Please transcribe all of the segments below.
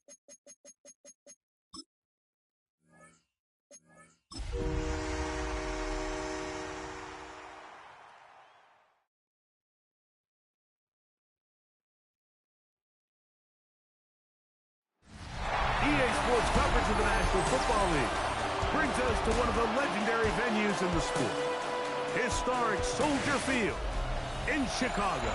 EA Sports coverage of the National Football League brings us to one of the legendary venues in the sport, historic Soldier Field in Chicago.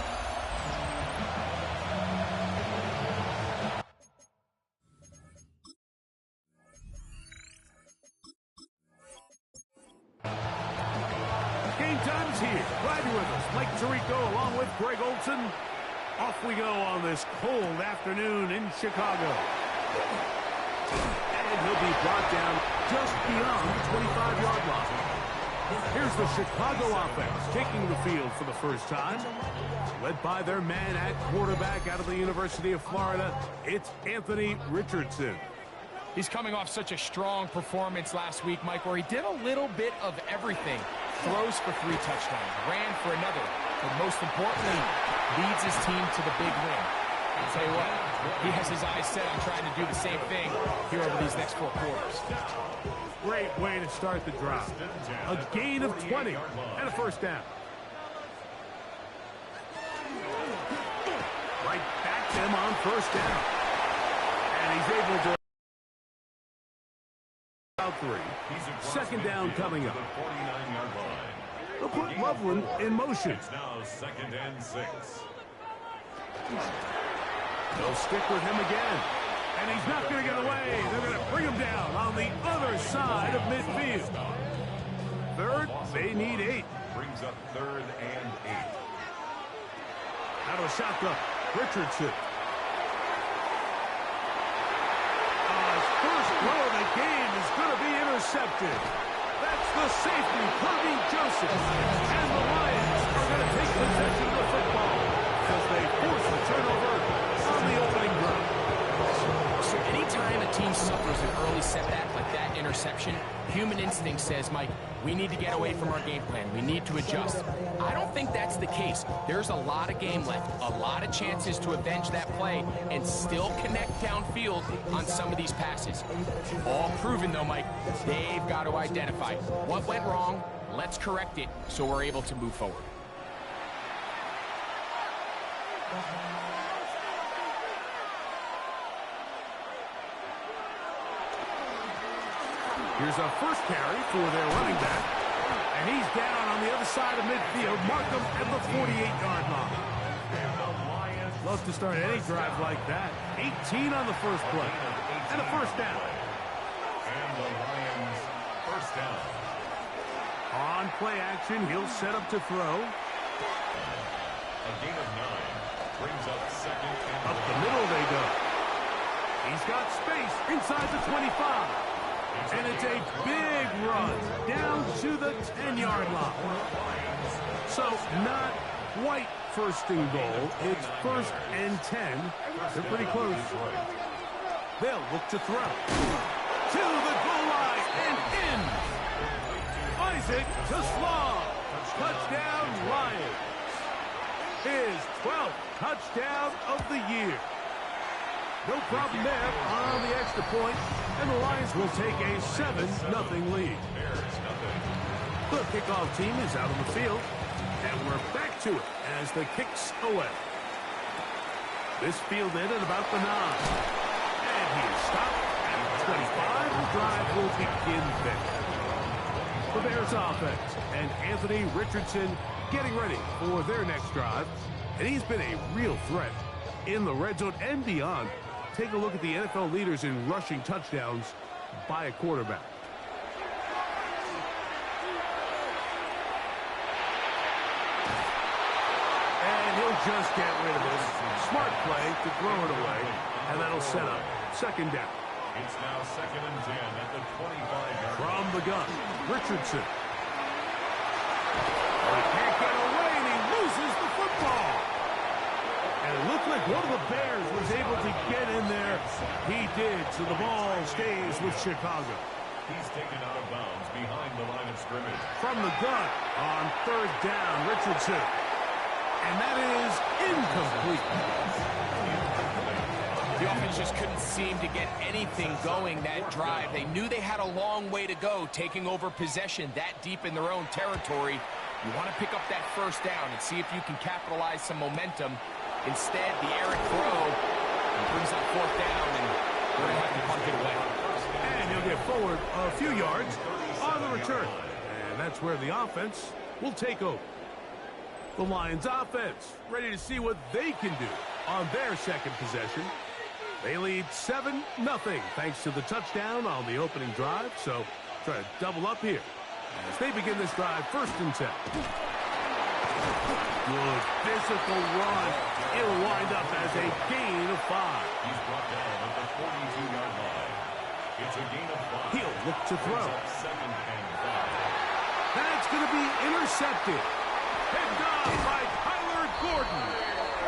Game time is here. Riding with us, Mike Tirico along with Greg Olson. Off we go on this cold afternoon in Chicago. And he'll be brought down just beyond the 25-yard line. Here's the Chicago offense taking the field for the first time. Led by their man at quarterback out of the University of Florida, it's Anthony Richardson. He's coming off such a strong performance last week, Mike, where he did a little bit of everything. Throws for 3 touchdowns, ran for another, but most importantly, leads his team to the big win. I'll tell you what, he has his eyes set on trying to do the same thing here over these next 4 quarters. Great way to start the drive. A gain of 20 and a first down. Right back to him on first down. And he's able to out 3. Second down coming up. They'll put Loveland in motion. It's now 2nd and 6. They'll stick with him again. And he's not going to get away. They're going to bring him down on the other side of midfield. Third, they need 8. Brings up 3rd and 8. Out of the shotgun, Richardson. First throw of the game is going to be intercepted. That's the safety, Kirby Joseph. And the Lions are going to take possession of the football because they force the turnover on the opening drive. So anytime a team suffers an early setback like that interception, human instinct says, Mike, we need to get away from our game plan. We need to adjust. I don't think that's the case. There's a lot of game left, a lot of chances to avenge that play and still connect downfield on some of these passes. All proven, though, Mike, they've got to identify what went wrong. Let's correct it so we're able to move forward. Here's a first carry for their running back. And he's down on the other side of midfield. Mark him at the 48-yard line. Love to start any drive like that. 18 on the first play. And a first down. And the Lions first down. On play action, he'll set up to throw. A gain of 9. Brings up 2nd and Up the middle they go. He's got space inside the 25. And it's a big run down to the 10-yard line. So not quite first and goal. It's 1st and 10. They're pretty close. They'll look to throw. To the goal line and in. Isaac TeSlaa. Touchdown Lions. His 12th touchdown of the year. No problem there on the extra point, and the Lions will take a 7-0 lead. The kickoff team is out on the field, and we're back to it as the kicks away. This fielded at about the 9. And he is stopped at the 25. The drive will begin there. The Bears offense and Anthony Richardson getting ready for their next drive. And he's been a real threat in the red zone and beyond. Take a look at the NFL leaders in rushing touchdowns by a quarterback. And he'll just get rid of this. Smart play to throw it away, and that'll set up 2nd down. It's now 2nd and 10 at the 25-yard. From the gun, Richardson. Oh, he can't get away, and he loses the football. And it looked like one of the Bears was able to get in there. He did, so the ball stays with Chicago. He's taken out of bounds behind the line of scrimmage. From the gun on 3rd down, Richardson. And that is incomplete. The offense just couldn't seem to get anything going that drive. They knew they had a long way to go, taking over possession that deep in their own territory. You want to pick up that first down and see if you can capitalize some momentum. Instead, the errant throw brings up fourth down, and we're going to have to punt it away. And he'll get forward a few yards on the return. And that's where the offense will take over. The Lions offense ready to see what they can do on their second possession. They lead 7-0 thanks to the touchdown on the opening drive. So try to double up here as they begin this drive, 1st and 10. Good physical run. It'll wind up as a gain of 5. He's brought down at the 42-yard line. It's a gain of 5. He'll look to throw. 2nd and 5. That's going to be intercepted. Picked off by Kyler Gordon.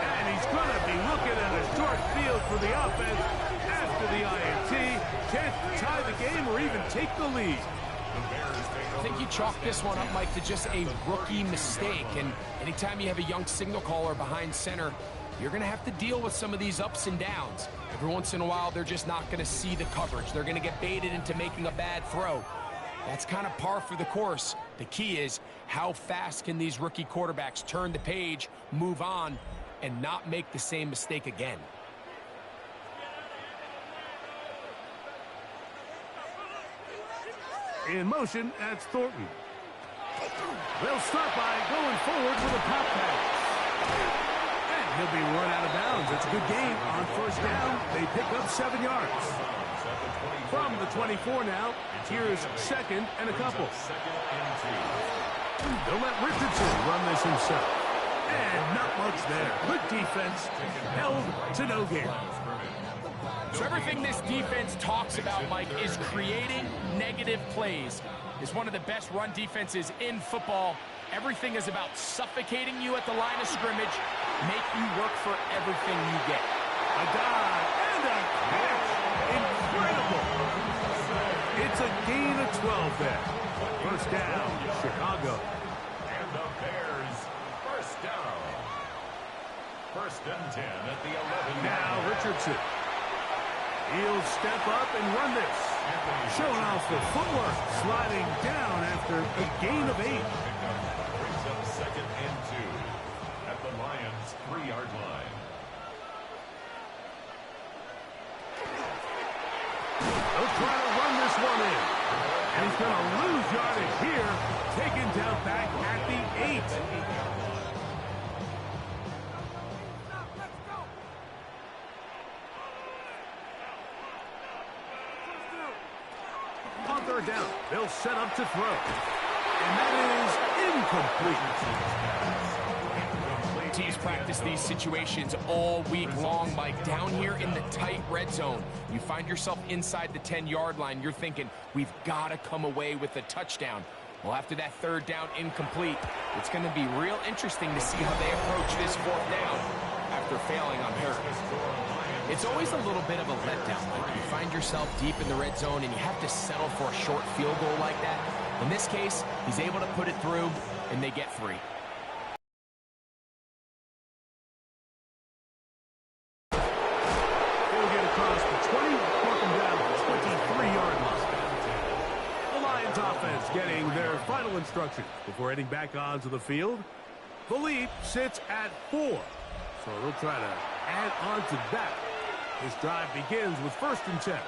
And he's going to be looking at a short field for the offense after the INT. Can't tie the game or even take the lead. I think you chalk this one up, Mike, to just a rookie mistake. And anytime you have a young signal caller behind center, you're going to have to deal with some of these ups and downs. Every once in a while, they're just not going to see the coverage. They're going to get baited into making a bad throw. That's kind of par for the course. The key is how fast can these rookie quarterbacks turn the page, move on, and not make the same mistake again. In motion, that's Thornton. They'll start by going forward with a pop pass. And he'll be run out of bounds. It's a good game on 1st down. They pick up 7 yards. From the 24 now, here's 2nd and a couple. 2nd and 2. They'll let Richardson run this himself. And not much there. Good defense, held to no gain. So everything this defense talks about, Mike, is creating negative plays. It's one of the best run defenses in football. Everything is about suffocating you at the line of scrimmage, make you work for everything you get. A dive and a catch. Incredible. It's a gain of 12 there. 1st down, Chicago. And the Bears, 1st down. 1st and 10 at the 11. Now Richardson. He'll step up and run this. Showing off the footwork, sliding down after a gain of 8. Brings up 2nd and 2 at the Lions' 3-yard line. They'll try to run this one in. And he's going to lose yardage here. Taken down back at the 8. On 3rd down, they'll set up to throw. And that is incomplete. Teams practice these situations all week long, Mike. Down here in the tight red zone, you find yourself inside the 10-yard line. You're thinking, we've got to come away with a touchdown. Well, after that 3rd down incomplete, it's going to be real interesting to see how they approach this 4th down after failing on 3rd. It's always a little bit of a letdown. Like you find yourself deep in the red zone and you have to settle for a short field goal like that. In this case, he's able to put it through, and they get 3. They'll get across the 20, mark them down at the 23-yard line. The Lions offense getting their final instruction before heading back onto the field. The lead sits at 4, so they'll try to add on to that. This drive begins with 1st and 10.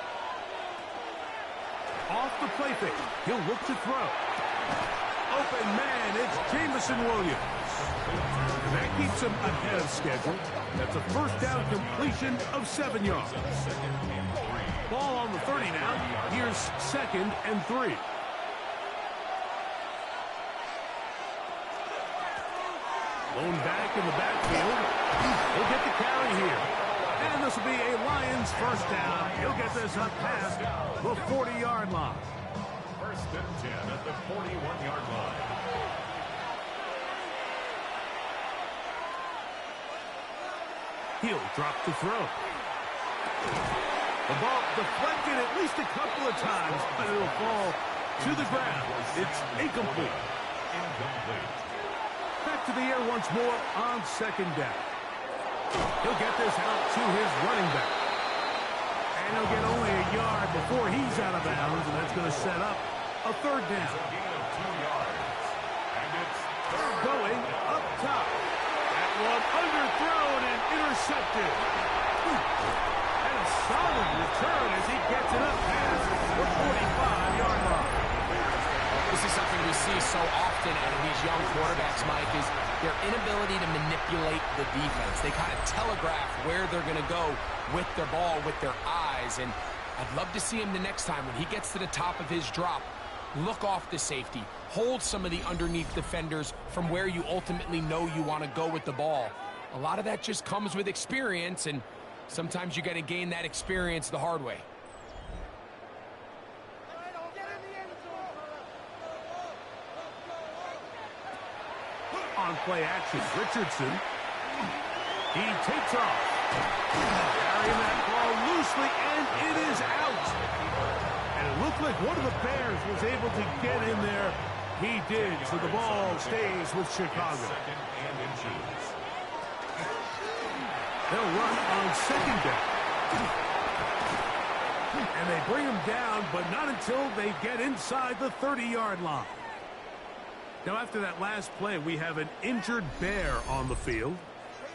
Off the play fake, he'll look to throw. Open man, it's Jameson Williams. And that keeps him ahead of schedule. That's a 1st down completion of 7 yards. Ball on the 30 now. Here's 2nd and 3. Lone back in the backfield. He'll get the carry here. And this will be a Lions 1st down. He'll get this up past the 40-yard line. 1st and 10 at the 41-yard line. He'll drop the throw. The ball deflected at least a couple of times, but it'll fall to the ground. It's incomplete. Back to the air once more on 2nd down. He'll get this out to his running back. And he'll get only a yard before he's out of bounds, and that's going to set up a third down. It's a gain of 2 yards. And it's Going up top. That one underthrown and intercepted. And a solid return as he gets it up past the 45-yard line. This is something we see so often out of these young quarterbacks, Mike, is their inability to manipulate the defense. They kind of telegraph where they're going to go with their ball, with their eyes. And I'd love to see him the next time when he gets to the top of his drop. Look off the safety. Hold some of the underneath defenders from where you ultimately know you want to go with the ball. A lot of that just comes with experience, and sometimes you got to gain that experience the hard way. On play action, Richardson. He takes off. Carrying that ball loosely, and it is out. And it looked like one of the Bears was able to get in there. He did, so the ball stays with Chicago. second and inches. They'll run on second down. And they bring him down, but not until they get inside the 30-yard line. Now, after that last play, we have an injured Bear on the field.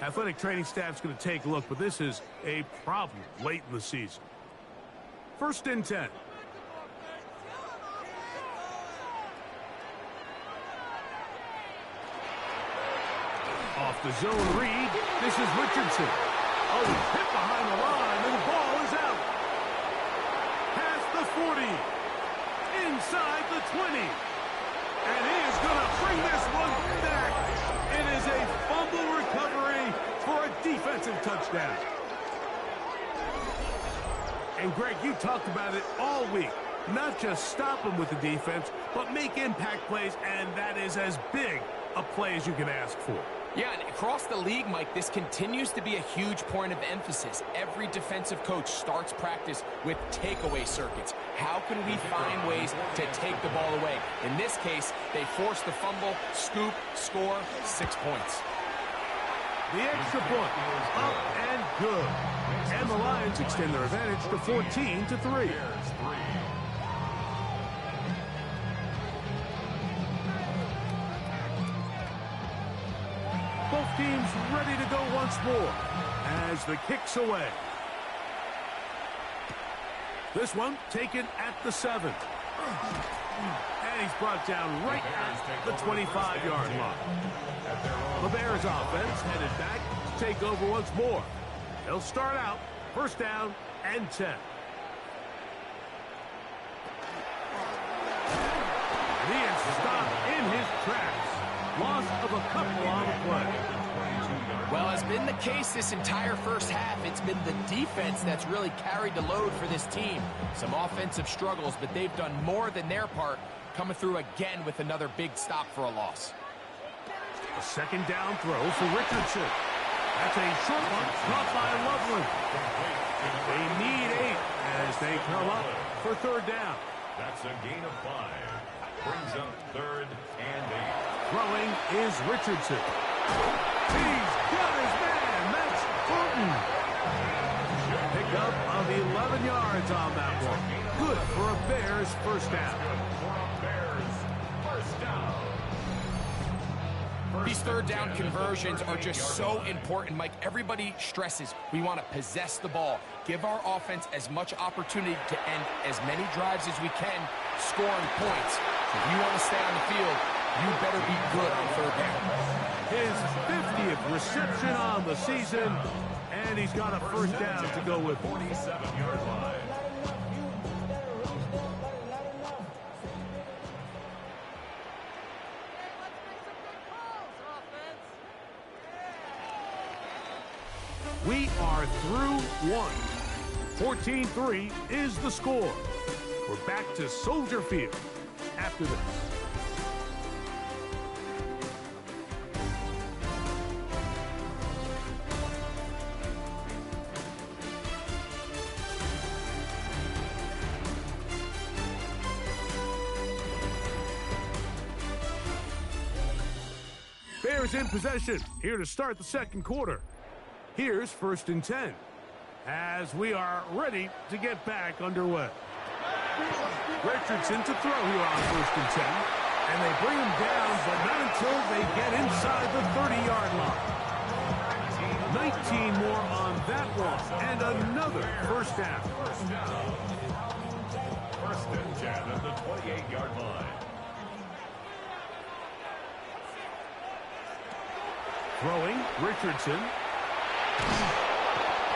Athletic training staff's going to take a look, but this is a problem late in the season. 1st and 10. Off the zone read. This is Richardson. Oh, he's hit behind the line, and the ball is out. Past the 40. Inside the 20. And he is going to bring this one back. It is a fumble recovery for a defensive touchdown. And Greg, you talked about it all week. Not just stop them with the defense, but make impact plays, and that is as big a play as you can ask for. Yeah, and across the league, Mike, this continues to be a huge point of emphasis. Every defensive coach starts practice with takeaway circuits. How can we find ways to take the ball away? In this case, they force the fumble, scoop, score, 6 points. The extra point, up and good. And the Lions extend their advantage to 14-3. Both teams ready to go once more as the kick's away. This one taken at the 7. And he's brought down right at the 25-yard line. The Bears offense headed back to take over once more. They'll start out 1st down and 10. And he is stopped in his tracks. Loss of a couple on the play. Well, as been the case this entire first half, it's been the defense that's really carried the load for this team. Some offensive struggles, but they've done more than their part, coming through again with another big stop for a loss. A 2nd down throw for Richardson. That's a short one, caught by Loveland. They need 8 as they come up for 3rd down. That's a gain of 5. Brings up 3rd and 8. Throwing is Richardson. He's got his man. That's Thornton. Pick up of 11 yards on that one. Good for a Bears 1st down. These 3rd down conversions are just so important, Mike. Everybody stresses we want to possess the ball, give our offense as much opportunity to end as many drives as we can, scoring points. So if you want to stay on the field, you better be good on 3rd down. His 50th reception on the season, and he's got a 1st down to go with 47-yard line. We are through 1. 14-3 is the score. We're back to Soldier Field after this. Bears in possession, here to start the 2nd quarter. Here's 1st and 10. as we are ready to get back underway. Richardson to throw here on 1st and 10. And they bring him down, but not until they get inside the 30-yard line. 19 more on that one, and another first down. 1st and 10 at the 28-yard line. Throwing, Richardson.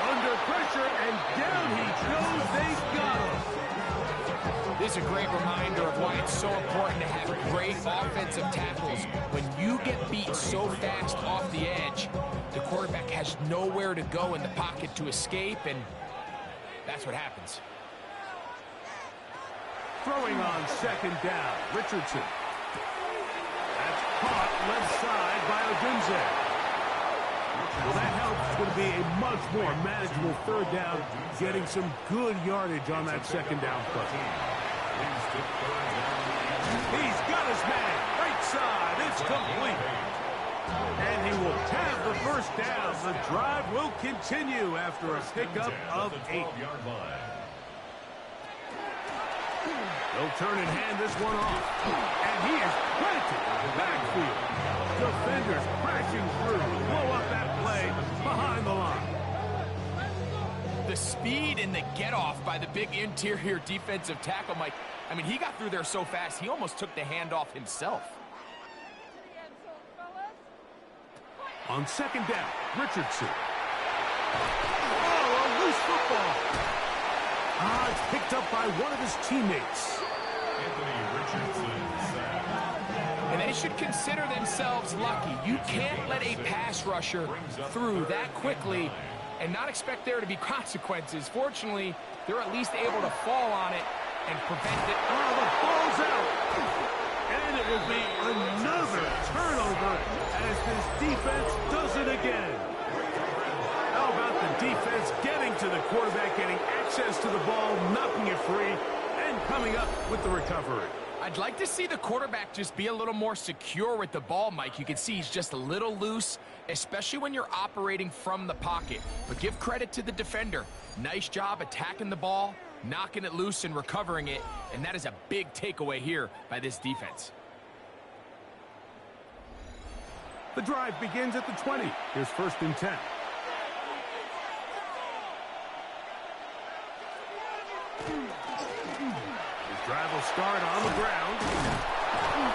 Under pressure, and down he goes. They've got him. This is a great reminder of why it's so important to have great offensive tackles. When you get beat so fast off the edge, the quarterback has nowhere to go in the pocket to escape, and that's what happens. Throwing on 2nd down, Richardson. That's caught left side by Odunze. Well, that helps. It's going to be a much more manageable 3rd down, getting some good yardage on that 2nd down play. He's got his man. Right side. It's complete. And he will have the 1st down. The drive will continue after a pickup of 8. They'll turn and hand this one off. And he is planted in the backfield. Defenders crashing through. Blow up that play behind the line. The speed and the get-off by the big interior defensive tackle, Mike. I mean, he got through there so fast, he almost took the handoff himself. On 2nd down, Richardson. Oh, a loose football. It's picked up by one of his teammates. Anthony Richardson. And they should consider themselves lucky. You can't let a pass rusher through that quickly and not expect there to be consequences. Fortunately, they're at least able to fall on it and prevent it. Oh, the ball's out. And it will be another turnover as this defense does it again. How about the defense getting to the quarterback, getting access to the ball, knocking it free, and coming up with the recovery? I'd like to see the quarterback just be a little more secure with the ball, Mike. You can see he's just a little loose, especially when you're operating from the pocket. But give credit to the defender. Nice job attacking the ball, knocking it loose and recovering it, and that is a big takeaway here by this defense. The drive begins at the 20. Here's 1st and 10. Drive will start on the ground.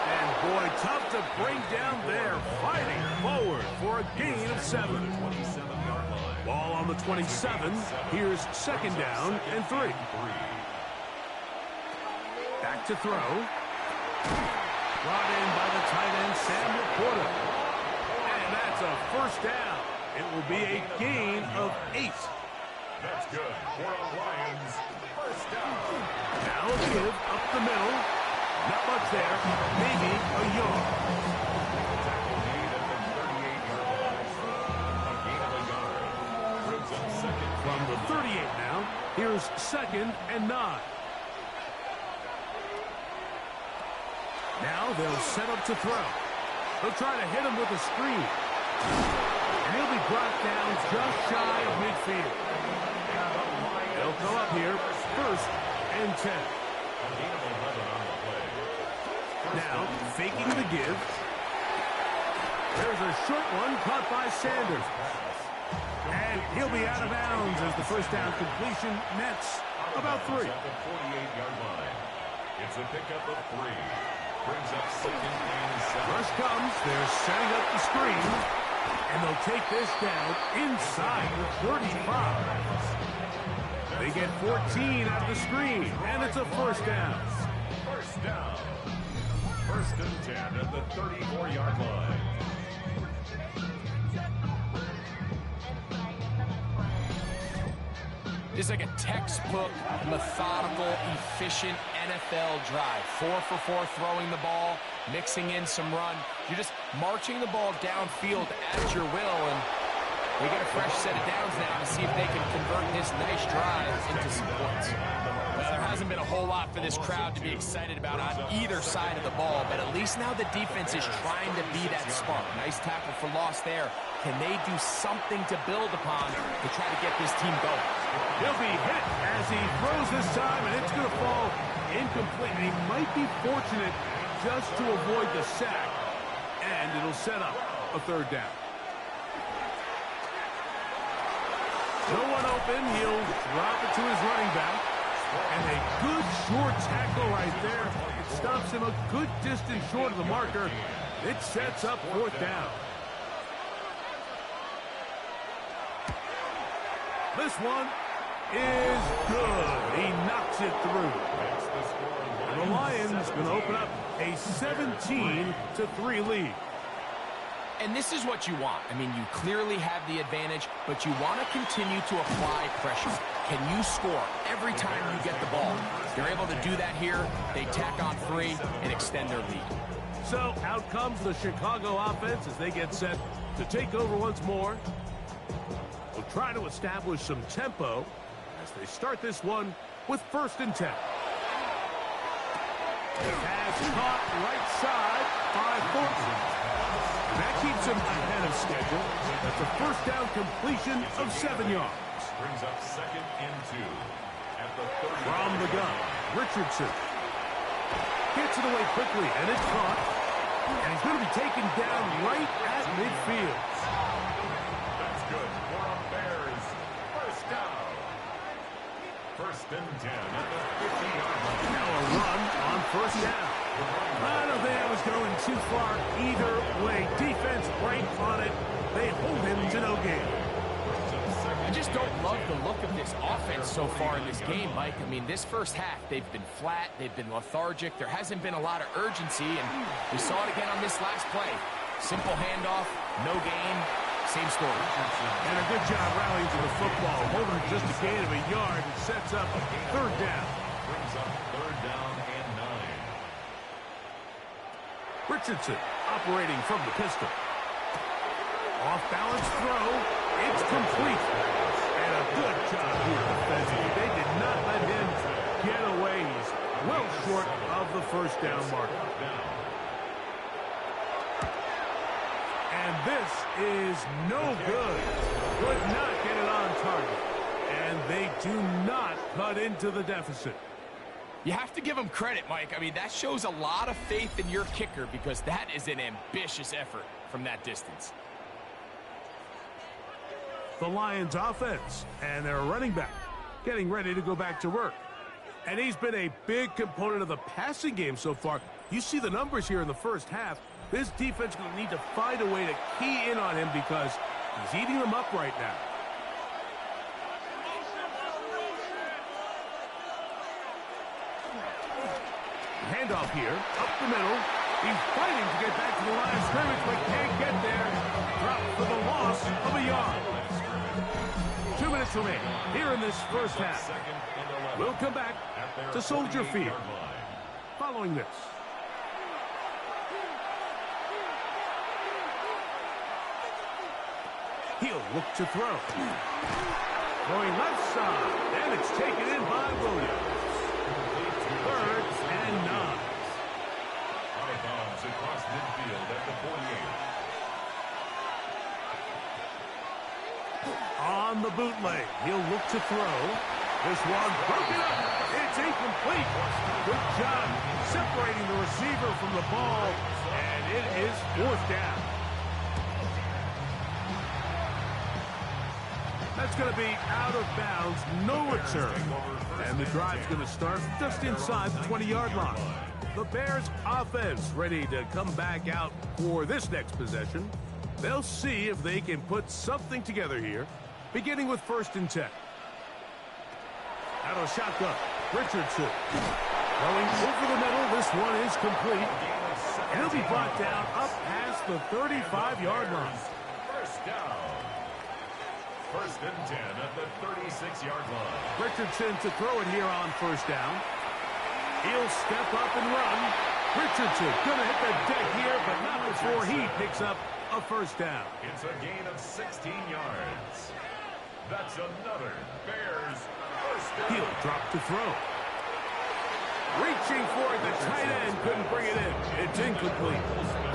And boy, tough to bring down there. Fighting forward for a gain of 7. Ball on the 27. Here's 2nd down and 3. Back to throw. Brought in by the tight end, Sam Laporta. And that's a 1st down. It will be a gain of 8. That's good for the Lions. 1st down. Now a give up the middle. Not much there. Maybe a yard. Tackle made at the 38-yard line. A gain of a yard. Brings up 2nd. From the 38 now, here's 2nd and 9. Now they'll set up to throw. They'll try to hit him with a screen. And he'll be brought down just shy of midfield. They'll go up here, 1st and 10. Now, faking the give. There's a short one caught by Sanders. And he'll be out of bounds as the 1st down completion nets about 3. At the 48-yard line. It's a pickup of 3. Brings up 2nd and 7. Rush comes. They're setting up the screen. And they'll take this down inside the 35. They get 14 out of the screen, and it's a 1st down. 1st down. 1st and 10 at the 34-yard line. This is like a textbook, methodical, efficient NFL drive. 4 for 4 throwing the ball, mixing in some run. You're just marching the ball downfield at your will, and we get a fresh set of downs now to see if they can convert this nice drive into some points. Well, there hasn't been a whole lot for this crowd to be excited about on either side of the ball, but at least now the defense is trying to be that spark. Nice tackle for loss there. Can they do something to build upon to try to get this team going? He'll be hit as he throws this time, and it's going to fall incomplete. And he might be fortunate just to avoid the sack, and it'll set up a third down. No one open. He'll drop it to his running back. And a good short tackle right there. It stops him a good distance short of the marker. It sets up fourth down. This one is good. He knocks it through. And the Lions going to open up a 17-3 lead. And this is what you want. I mean, you clearly have the advantage, but you want to continue to apply pressure. Can you score every time you get the ball? They're able to do that here. They tack on 3 and extend their lead. So out comes the Chicago offense as they get set to take over once more. We'll try to establish some tempo as they start this one with 1st and 10. Pass caught right side by Thornton. That keeps him ahead of schedule. That's a 1st down completion of 7 yards. Brings up 2nd and 2 at the 30. From the gun, Richardson gets it away quickly, and it's caught. And he's going to be taken down right at midfield. That's good for a Bears 1st down. 1st and 10 at the 50-yard line. Now a run on 1st down. I don't think I was going too far either way. Defense right on it. They hold him to no gain. I just don't love the look of this offense so far in this game, Mike. I mean, this first half, they've been flat, they've been lethargic. There hasn't been a lot of urgency, and we saw it again on this last play. Simple handoff, no gain, same story. And a good job rallying to the football. Holding just a gain of a yard and sets up 3rd down. Brings up 3rd down and 9. Richardson operating from the pistol. Off-balance throw. It's complete. And a good job here defensively. They did not let him get away. He's well short of the 1st down marker. And this is no good. Could not get it on target. And they do not cut into the deficit. You have to give him credit, Mike. I mean, that shows a lot of faith in your kicker because that is an ambitious effort from that distance. The Lions offense and their running back getting ready to go back to work. And he's been a big component of the passing game so far. You see the numbers here in the first half. This defense is going to need to find a way to key in on him because he's eating them up right now. Handoff here, up the middle. He's fighting to get back to the line of scrimmage, but can't get there. Dropped for the loss of a yard. 2 minutes remaining here in this first half. We'll come back to Soldier Field following this. He'll look to throw. Going left side, and it's taken in by Williams. 3rd and 9. Out of bounds across midfield at the 48. On the bootleg, he'll look to throw. This one broken up. It's incomplete. Good job separating the receiver from the ball, and it is 4th down. That's going to be out of bounds, no return. And the drive's going to start just inside the 20-yard line. The Bears offense ready to come back out for this next possession. They'll see if they can put something together here, beginning with 1st and 10. Out of shotgun, Richardson. Going over the middle, this one is complete. And he'll be brought down up past the 35-yard line. 1st down. 1st and 10 at the 36-yard line. Richardson to throw it here on 1st down. He'll step up and run. Richardson going to hit the deck here, but not before he picks up a 1st down. It's a gain of 16 yards. That's another Bears 1st down. He'll drop to throw. Reaching for it, the tight end couldn't bring it in. It's incomplete.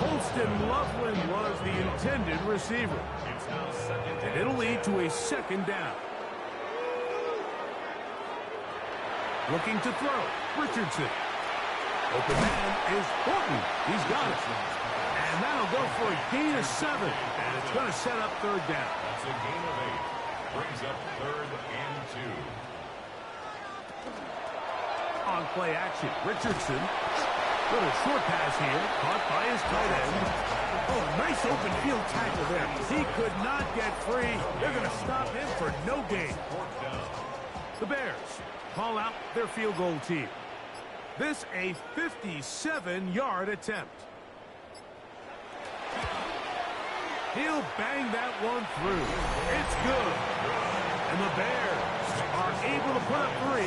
Holston Loveland was the intended receiver. It's now 2nd And it'll lead to a 2nd down. Looking to throw. Richardson. Open man is Horton. He's got it. And that'll go for a gain of 7. And it's going to set up third down. That's a gain of 8. Brings up 3rd and 2. On play action, Richardson. Little short pass here, caught by his tight end. Oh, nice open field tackle there. He could not get free. They're going to stop him for no gain. The Bears call out their field goal team. This a 57-yard attempt. He'll bang that one through. It's good. And the Bears are able to put up 3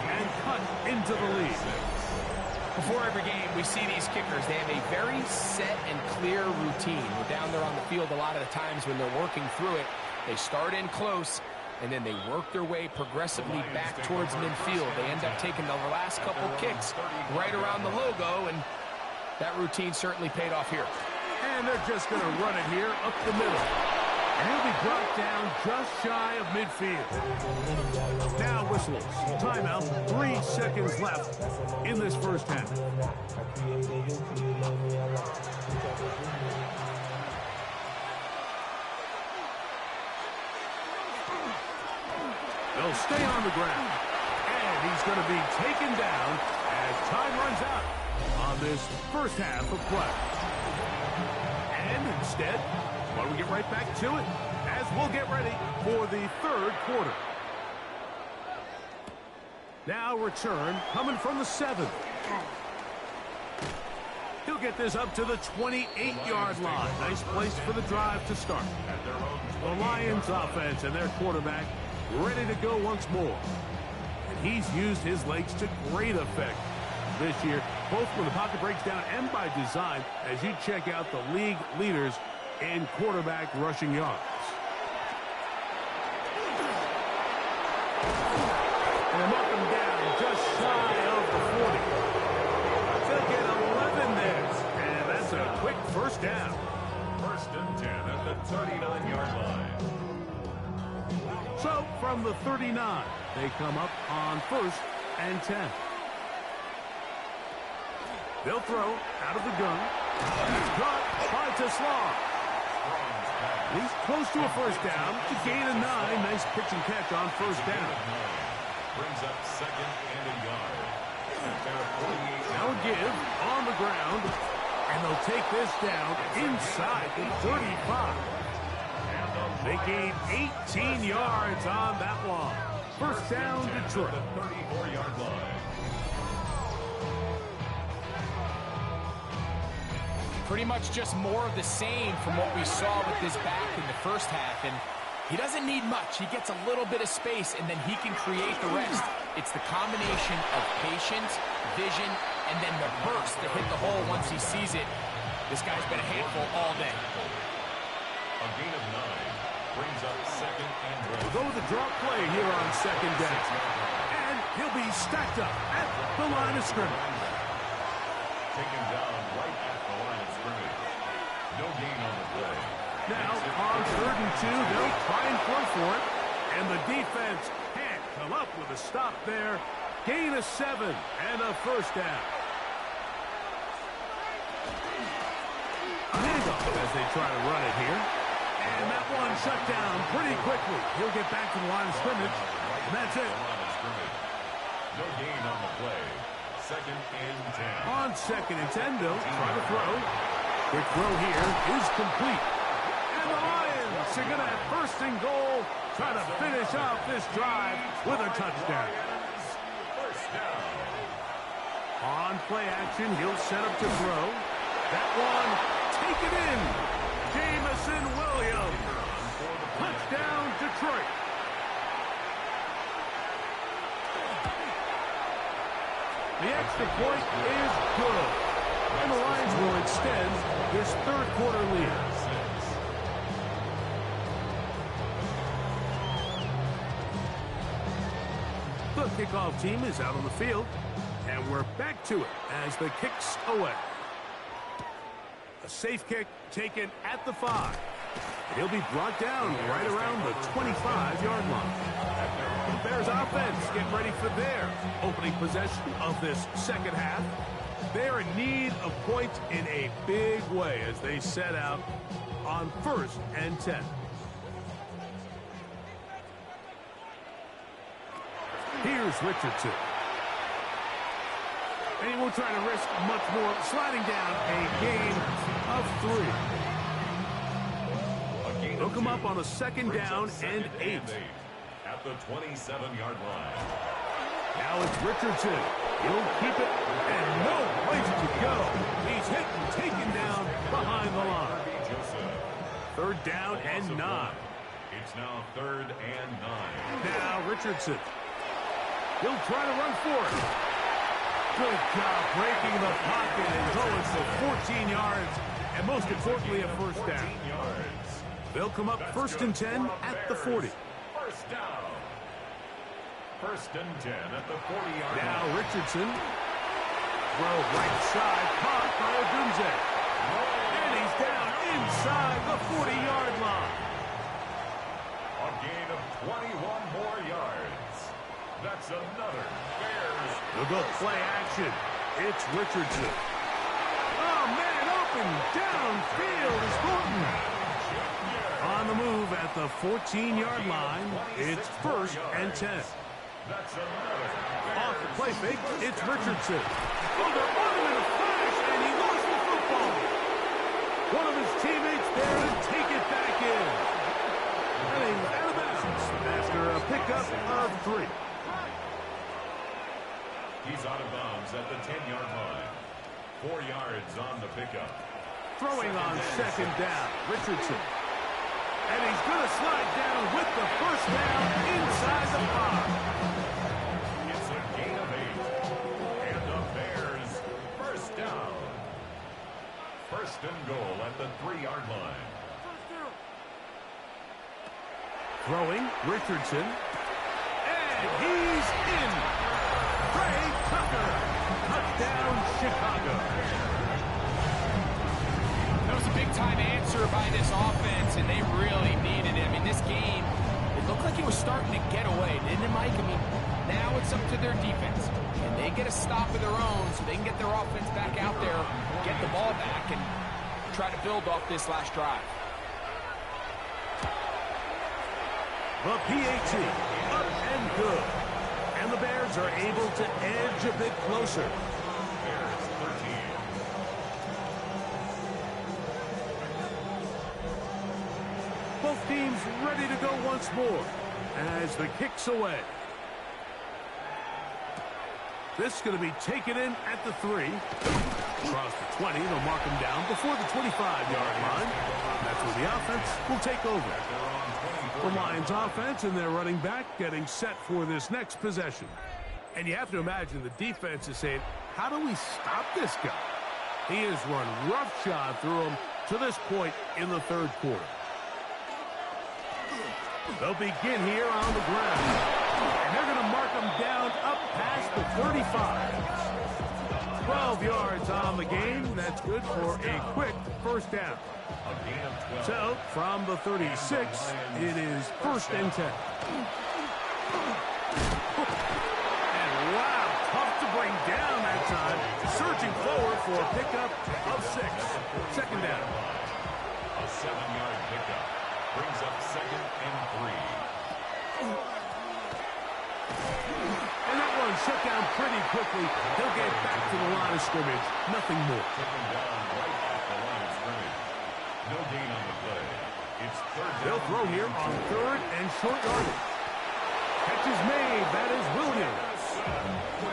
and cut into the lead. Before every game, we see these kickers. They have a very set and clear routine. We're down there on the field a lot of the times when they're working through it. They start in close, and then they work their way progressively back towards midfield. They end up taking the last couple kicks right around the logo, and that routine certainly paid off here. And they're just going to run it here up the middle. And he'll be brought down just shy of midfield. Now whistles. Timeout. 3 seconds left in this first half. They'll stay on the ground. And he's going to be taken down as time runs out on this first half of play. And instead, why don't we get right back to it as we'll get ready for the third quarter. Now return coming from the 7. He'll get this up to the 28-yard line. Nice place for the drive to start. The Lions offense and their quarterback ready to go once more. And he's used his legs to great effect this year, both when the pocket breaks down and by design, as you check out the league leaders in quarterback rushing yards. And mark him down just shy of the 40. They'll get 11 there, and that's a quick first down. 1st and 10 at the 39-yard line. So from the 39, they come up on 1st and 10. They'll throw out of the gun. He's caught by Tesla. He's close to a first down. To gain of 9. Nice pitch and catch on first down. Brings up 2nd and a yard. Now a give on the ground. And they'll take this down inside the 35. They gain 18 yards on that one. First down, Detroit. 34-yard line. Pretty much just more of the same from what we saw with this back in the first half. And he doesn't need much. He gets a little bit of space, and then he can create the rest. It's the combination of patience, vision, and then the burst to hit the hole once he sees it. This guy's been a handful all day. A gain of 9 brings up 2nd and 1. We'll go with the drop play here on 2nd down. And he'll be stacked up at the line of scrimmage. Taken down right at the line of scrimmage. No gain on the play. Now, on 3rd and 2, they'll try and throw for it. And the defense can't come up with a stop there. Gain of 7 and a first down. A handoff as they try to run it here. And that one shut down pretty quickly. He'll get back to the line of scrimmage. And that's it. No gain on the play. 2nd and 10. On 2nd and 10, they'll try to throw. Quick throw here is complete. And the Lions are going to have 1st and goal. Try to finish off this drive with a touchdown. First down. On play action, he'll set up to throw. That one, take it in. Jameson Williams. Touchdown, Detroit. The extra point is good. And the Lions will extend this 3rd quarter lead. The kickoff team is out on the field. And we're back to it as the kick's away. A safe kick taken at the 5. And he'll be brought down right around the 25-yard line. Bears offense getting ready for their opening possession of this second half. They're in need of points in a big way as they set out on 1st and 10. Here's Richardson. And he won't try to risk much more, sliding down a gain of 3. They'll come up on a 2nd down and 8. At the 27-yard line. Now it's Richardson. He'll keep it, and no place to go. He's hit and taken down behind the line. 3rd down and 9. It's now 3rd and 9. Now Richardson. He'll try to run for it. Good job breaking the pocket and going for 14 yards, and most importantly, a 1st down. They'll come up 1st and 10 at the 40. 1st down. 1st and 10 at the 40-yard line. Now Richardson. Throw right side, caught by Odunze. And he's down inside the 40-yard line. A gain of 21 more yards. That's another Bears. They'll go play action. It's Richardson. Oh, man, open downfield is Thornton. On the move at the 14-yard line, it's 1st and 10. That's another Off the play fake, it's Richardson. Oh, they're on him in a flash, and he lost the football. One of his teammates there to take it back in. Heading out of bounds after a pickup of 3. He's out of bounds at the 10-yard line. 4 yards on the pickup. Throwing on 2nd down, Richardson. And he's going to slide down with the 1st down inside the 5. It's a gain of 8. And the Bears 1st down. 1st and goal at the 3-yard line. Throwing, Richardson. And he's in. Trey Tucker. Touchdown, Chicago. That was a big-time answer by this offense, and they really needed it. I mean, this game, it looked like it was starting to get away, didn't it, Mike? I mean, now it's up to their defense. Can they get a stop of their own so they can get their offense back out there, get the ball back, and try to build off this last drive? The PAT, up and good. And the Bears are able to edge a bit closer. Bears 13. Both teams ready to go once more as the kick's away. This is going to be taken in at the 3. Across the 20, they'll mark him down before the 25-yard line. That's where the offense will take over. The Lions offense and their running back getting set for this next possession. And you have to imagine the defense is saying, how do we stop this guy? He has run roughshod through him to this point in the 3rd quarter. They'll begin here on the ground. And they're going to mark him down up past the 35. 12 yards on the game. That's good for a quick 1st down. So, from the 36, it is 1st and 10. And wow, tough to bring down that time. Searching forward for a pickup of 6. 2nd down. A 7-yard pickup brings up 2nd and 3. And that one shut down pretty quickly. He'll get back to the line of scrimmage. Nothing more. Taken down right at the line of scrimmage. No gain on the play. It's 3rd down. They'll throw here on 3rd and short yardage. Catch is made. That is Williams.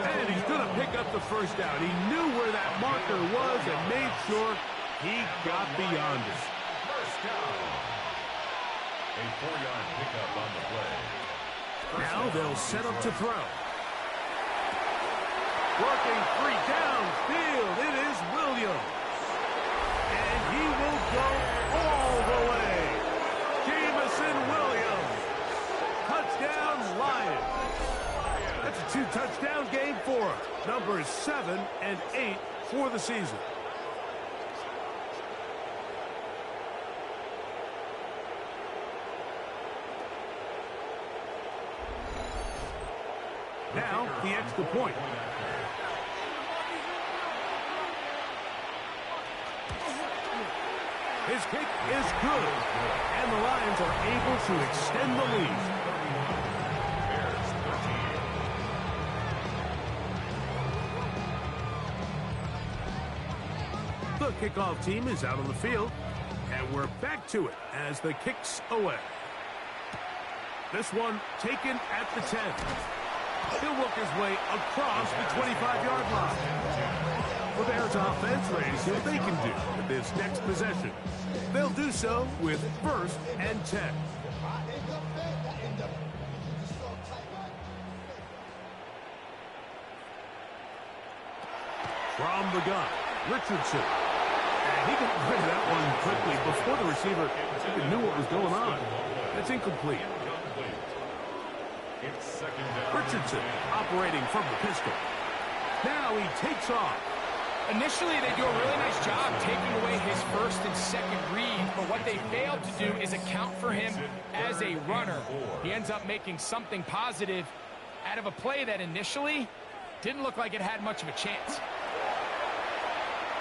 And he's going to pick up the 1st down. He knew where that marker was and made sure he got beyond it. 1st down. A 4-yard pickup on the play. Now they'll set up to throw. Working 3 downfield. It is Williams. And he will go all the way. Jamison Williams. Touchdown, Lions. That's a 2-touchdown game for him. Numbers 7 and 8 for the season. now the extra point. His kick is good, and the Lions are able to extend the lead. The kickoff team is out on the field, and we're back to it as the kick's away. This one taken at the 10. He'll work his way across the 25-yard line. The Bears offense ready to see what they can do with this next possession. They'll do so with 1st and 10. From the gun, Richardson. And he got rid of that one quickly before the receiver even knew what was going on. That's incomplete. Richardson operating from the pistol. Now he takes off. Initially, they do a really nice job taking away his 1st and 2nd read, but what they failed to do is account for him as a runner. He ends up making something positive out of a play that initially didn't look like it had much of a chance.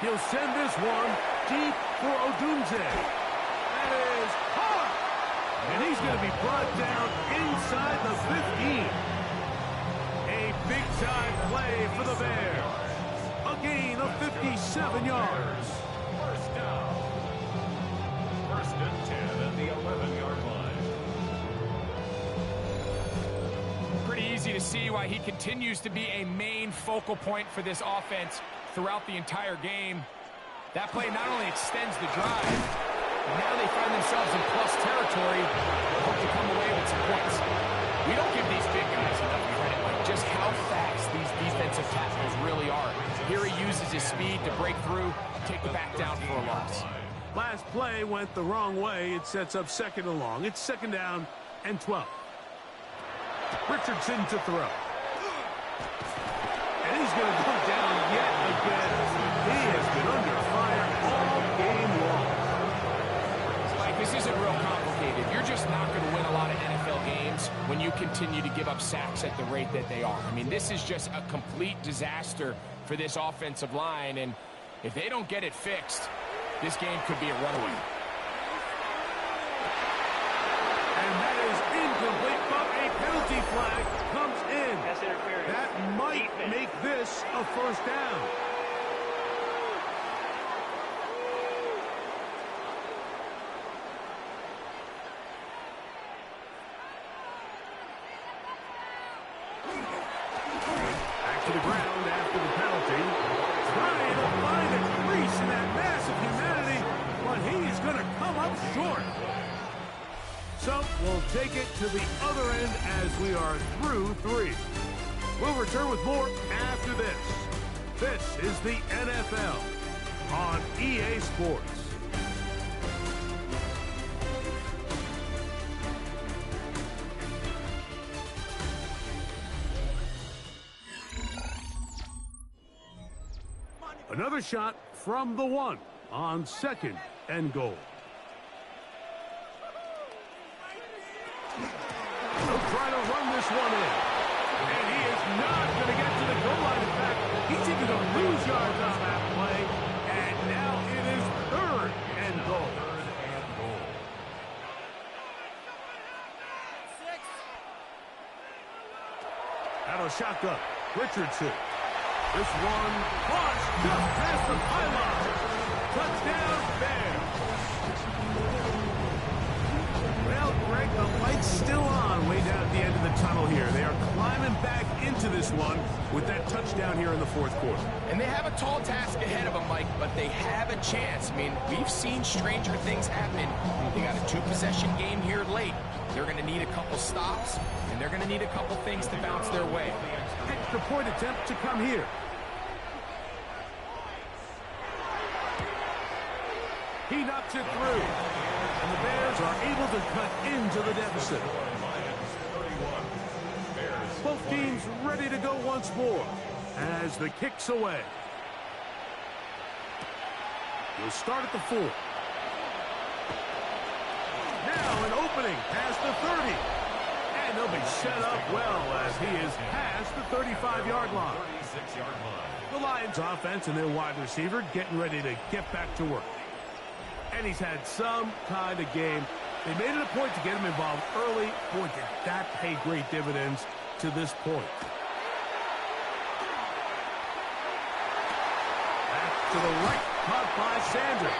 He'll send this one deep for Odunze. That is hard. And he's going to be brought down inside the 15. A big-time play for the Bears. A gain of 57 yards. First down. 1st and 10 at the 11-yard line. Pretty easy to see why he continues to be a main focal point for this offense throughout the entire game. That play not only extends the drive, but now they find themselves in plus territory and hope to come away with some points. We don't give these big guys enough credit, like just how fast these defensive tackles really are. Here he uses his speed to break through, take the back down for a loss. Last play went the wrong way. It sets up 2nd and long. It's 2nd down and 12. Richardson to throw. And he's going to go down yet again. He has been under fire all game long. Mike, this isn't real complicated. You're just not going to win a lot of NFL games when you continue to give up sacks at the rate that they are. I mean, this is just a complete disaster for this offensive line, and if they don't get it fixed, this game could be a runaway. And that is incomplete, but a penalty flag comes in. That might make this a 1st down. Back to the ground after the penalty. Trying to find a crease in that massive humanity, but he's going to come up short. So we'll take it to the other end as we are through 3. We'll return with more after this. This is the NFL on EA Sports. Another shot from the 1 on 2nd and goal. He'll try to run this one in. And he is not going to get to the goal line. In fact, he's even going to lose yards on that play. And now it is 3rd and goal. Out of shotgun, Richardson. This one launched just past the pylon. Touchdown, Bears. Well, Greg, the light's still on way down at the end of the tunnel here. They are climbing back into this one with that touchdown here in the 4th quarter. And they have a tall task ahead of them, Mike, but they have a chance. I mean, we've seen stranger things happen. They got a 2-possession game here late. They're going to need a couple stops, and they're going to need a couple things to bounce their way. Extra point attempt to come here. He knocks it through. And the Bears are able to cut into the deficit. Both teams ready to go once more as the kick's away. We'll start at the 4. Now an opening past the 30. And they'll be set up well as he is past the 35-yard line. 36-yard line. The Lions offense and their wide receiver getting ready to get back to work. And he's had some kind of game. They made it a point to get him involved early. Boy, did that pay great dividends to this point. Back to the right, caught by Sanders.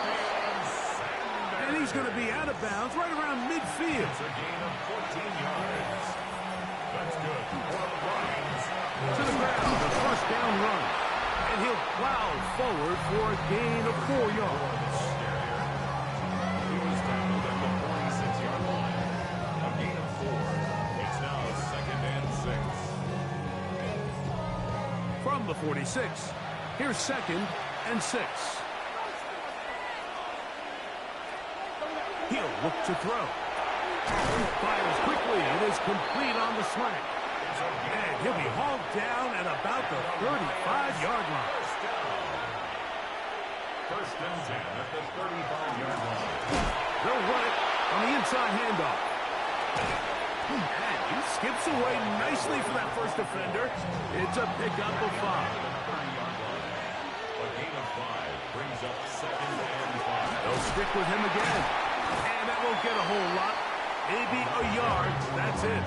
And he's going to be out of bounds right around midfield. It's a gain of 14 yards. That's good for the Lions. To the ground, the first down run. And he'll plow forward for a gain of 4 yards. He was tackled at the 46-yard line. A gain of 4. It's now 2nd and 6. From the 46, here's 2nd and 6. He'll look to throw. Fires quickly. It is complete on the slant. And he'll be hauled down at about the 35-yard line. First and 10 at the 35-yard line. They'll run it on the inside handoff. And he skips away nicely for that first defender. It's a pickup of 5. A gain of 5 brings up 2nd and 5. They'll stick with him again. And that won't get a whole lot. Maybe a yard. That's it.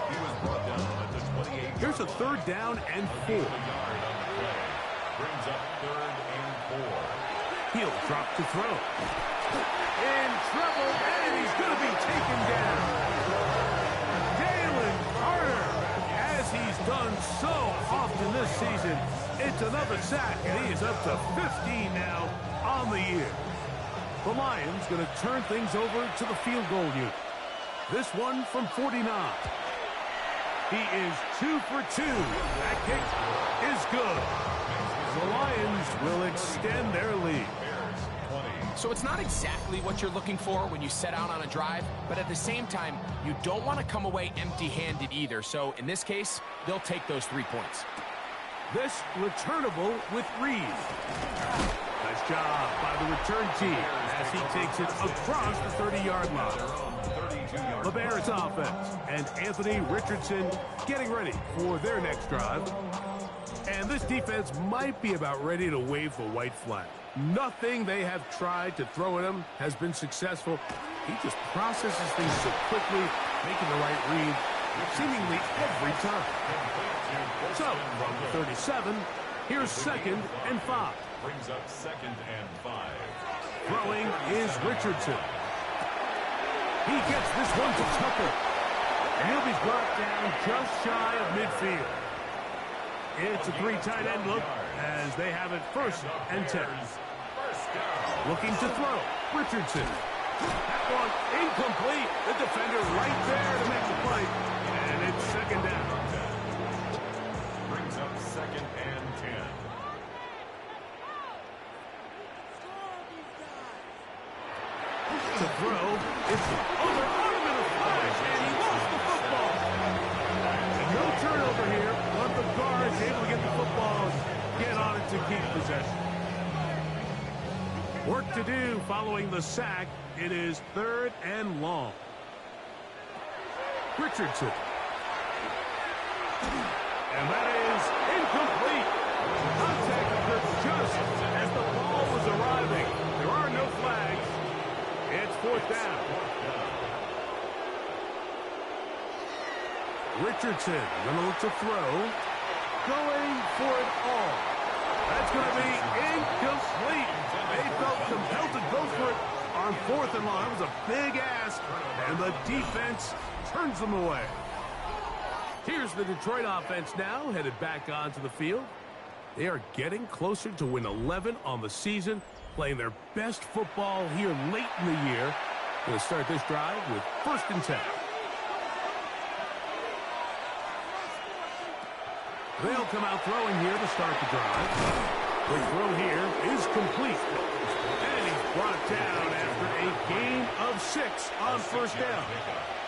He was brought down at the 28. Here's a 3rd down and 4. A yard on the play. Brings up 3rd and 4. He'll drop to throw. In trouble, and he's going to be taken down. Jalen Carter, as he's done so often this season, it's another sack, and he is up to 15 now on the year. The Lions going to turn things over to the field goal unit. This one from 49. He is 2 for 2. That kick is good. The Lions will extend their lead. So it's not exactly what you're looking for when you set out on a drive, but at the same time, you don't want to come away empty-handed either. So in this case, they'll take those 3 points. This returnable with Reed. Nice job by the return team as he takes it across the 30-yard line. The Bears offense and Anthony Richardson getting ready for their next drive. And this defense might be about ready to wave the white flag. Nothing they have tried to throw at him has been successful. He just processes things so quickly, making the right read seemingly every time. So, from the 37, here's 2nd and 5. Brings up 2nd and 5. Throwing is Richardson. He gets this one to Tucker. And he'll be brought down just shy of midfield. It's a 3 tight end look as they have it 1st and 10. Looking to throw. Richardson. That one incomplete. The defender right there to make the play. And it's 2nd down. Brings up 2nd and 10. To throw. It's the other arm in a flash. And he lost the football. And no turnover here. But the guard's able to get the football. Get on it to keep possession. Work to do following the sack. It is 3rd and long. Richardson. And that is incomplete. Contact occurred just as the ball was arriving. There are no flags. It's 4th down. Richardson going to look to throw. Going for it all. That's going to be incomplete. They felt compelled to go for it on 4th and long. It was a big ask, and the defense turns them away. Here's the Detroit offense now, headed back onto the field. They are getting closer to win 11 on the season, playing their best football here late in the year. Going to start this drive with 1st and 10. They'll come out throwing here to start the drive. The throw here is complete. And he's brought down after a gain of 6 on 1st down.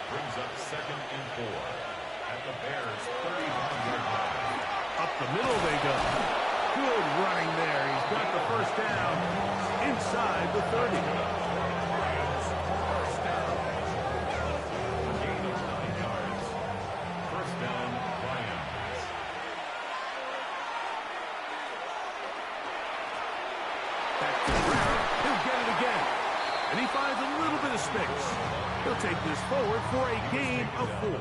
Brings up 2nd and 4. At the Bears' 35-yard line. Up the middle they go. Good running there. He's got the 1st down inside the 30. A gain of 9 yards. And he finds a little bit of space. He'll take this forward for a gain of 4.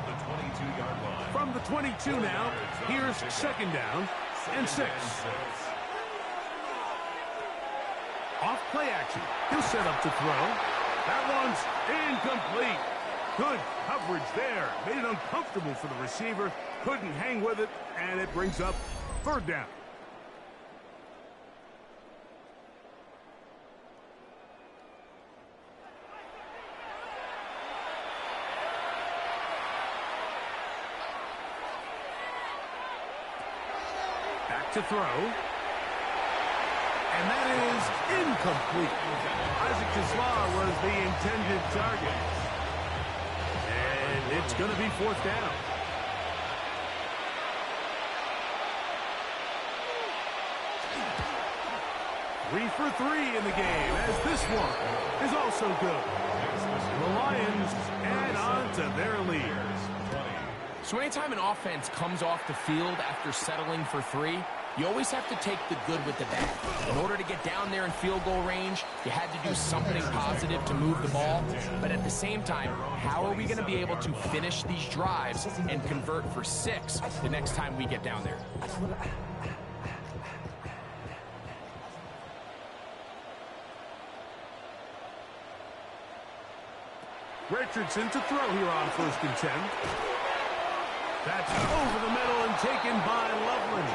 From the 22 now, here's second down and 6. Off play action. He'll set up to throw. That one's incomplete. Good coverage there. Made it uncomfortable for the receiver. Couldn't hang with it, and it brings up third down. Back to throw. And that is incomplete. Isaac Tislar was the intended target. And it's going to be fourth down. Three for 3 in the game, as this one is also good. The Lions add on to their lead. So anytime an offense comes off the field after settling for 3, you always have to take the good with the bad. In order to get down there in field goal range, you had to do something positive to move the ball. But at the same time, how are we going to be able to finish these drives and convert for 6 the next time we get down there? Richardson to throw here on 1st and 10. That's over the middle and taken by Loveland.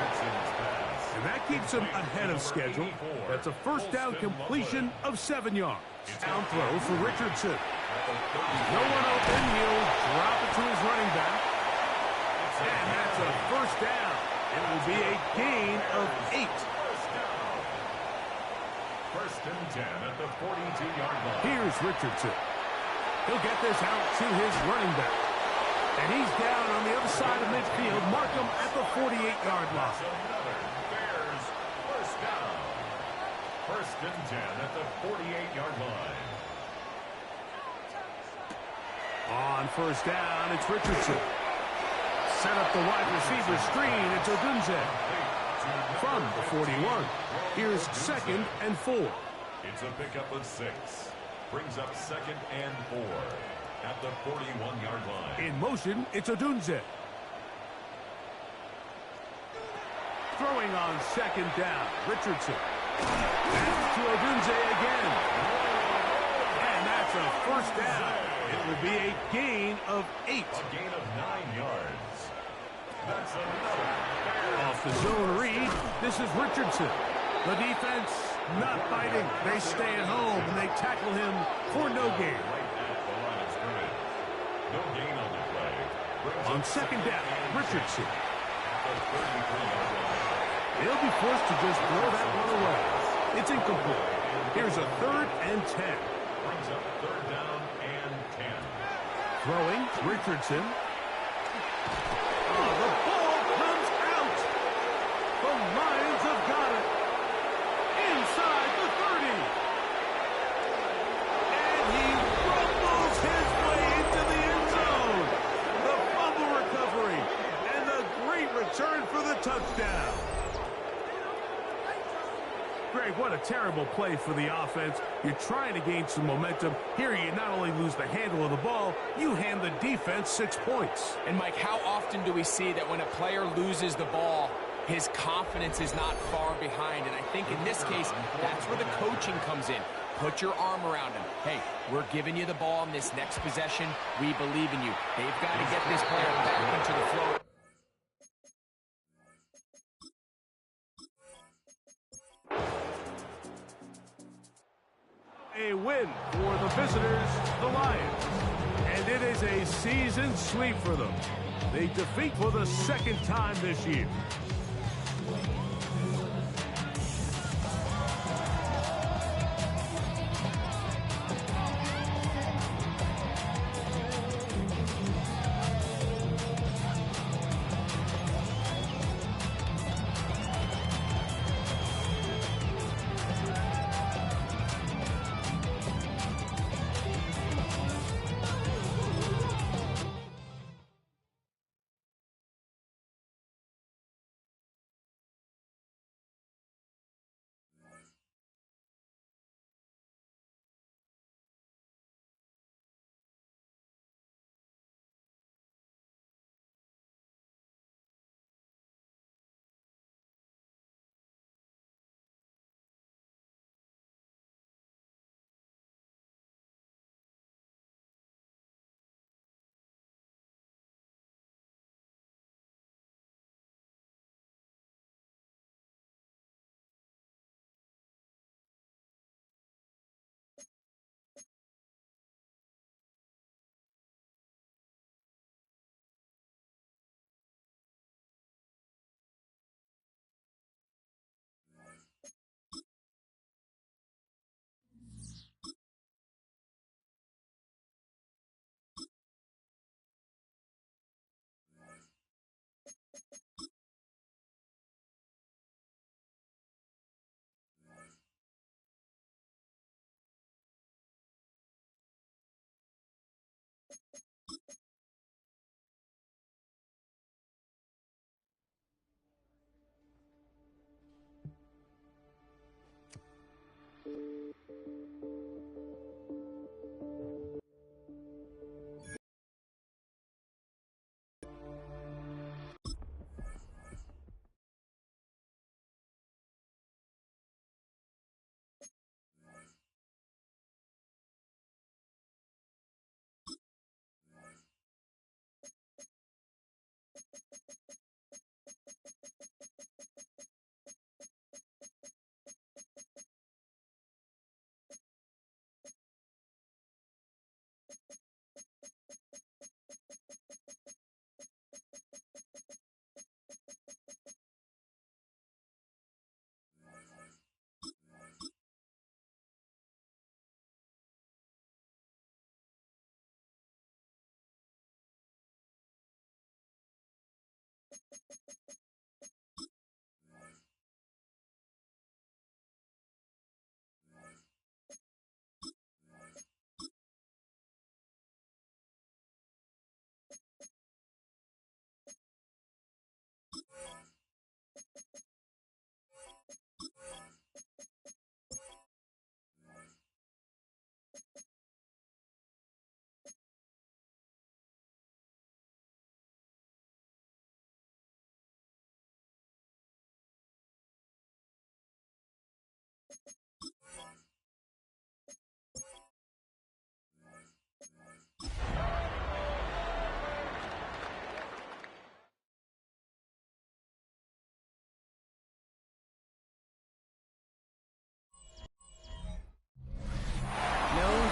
And that keeps him ahead of schedule. That's a first down completion of 7 yards. Down throw for Richardson. No one open. He'll drop it to his running back. And that's a first down. It will be a gain of 8. First and 10 at the 42-yard line. Here's Richardson. He'll get this out to his running back. And he's down on the other side of midfield. Mark him at the 48-yard line. Bears first down. First and 10 at the 48-yard line. On first down, it's Richardson. Set up the wide receiver screen. It's Odunze. From the 41. Here's second and 4. It's a pickup of 6. Brings up second and 4 at the 41-yard line. In motion, it's Odunze. Throwing on second down, Richardson. Back to Odunze again. And that's a first down. It will be a gain of 8. A gain of 9 yards. That's another. Off the zone read, this is Richardson. The defense not fighting. They stay at home, and they tackle him for no gain. No gain on the play. On second down, Richardson. He'll be forced to just throw that one away. It's incomplete. Here's a third and 10. Brings up third down and 10. Throwing, Richardson. Oh, the ball comes out. The Lions have got it. Inside the 30. And he rumbles his way into the end zone. The fumble recovery. And the great return for the touchdown. Greg, what a terrible play for the offense. You're trying to gain some momentum. Here you not only lose the handle of the ball, you hand the defense 6 points. And Mike, how often do we see that when a player loses the ball, his confidence is not far behind? And I think in this case, that's where the coaching comes in. Put your arm around him. Hey, we're giving you the ball in this next possession. We believe in you. They've got to get this player back into the flow. A win for the visitors, the Lions. And it is a season sweep for them. They defeat for the second time this year.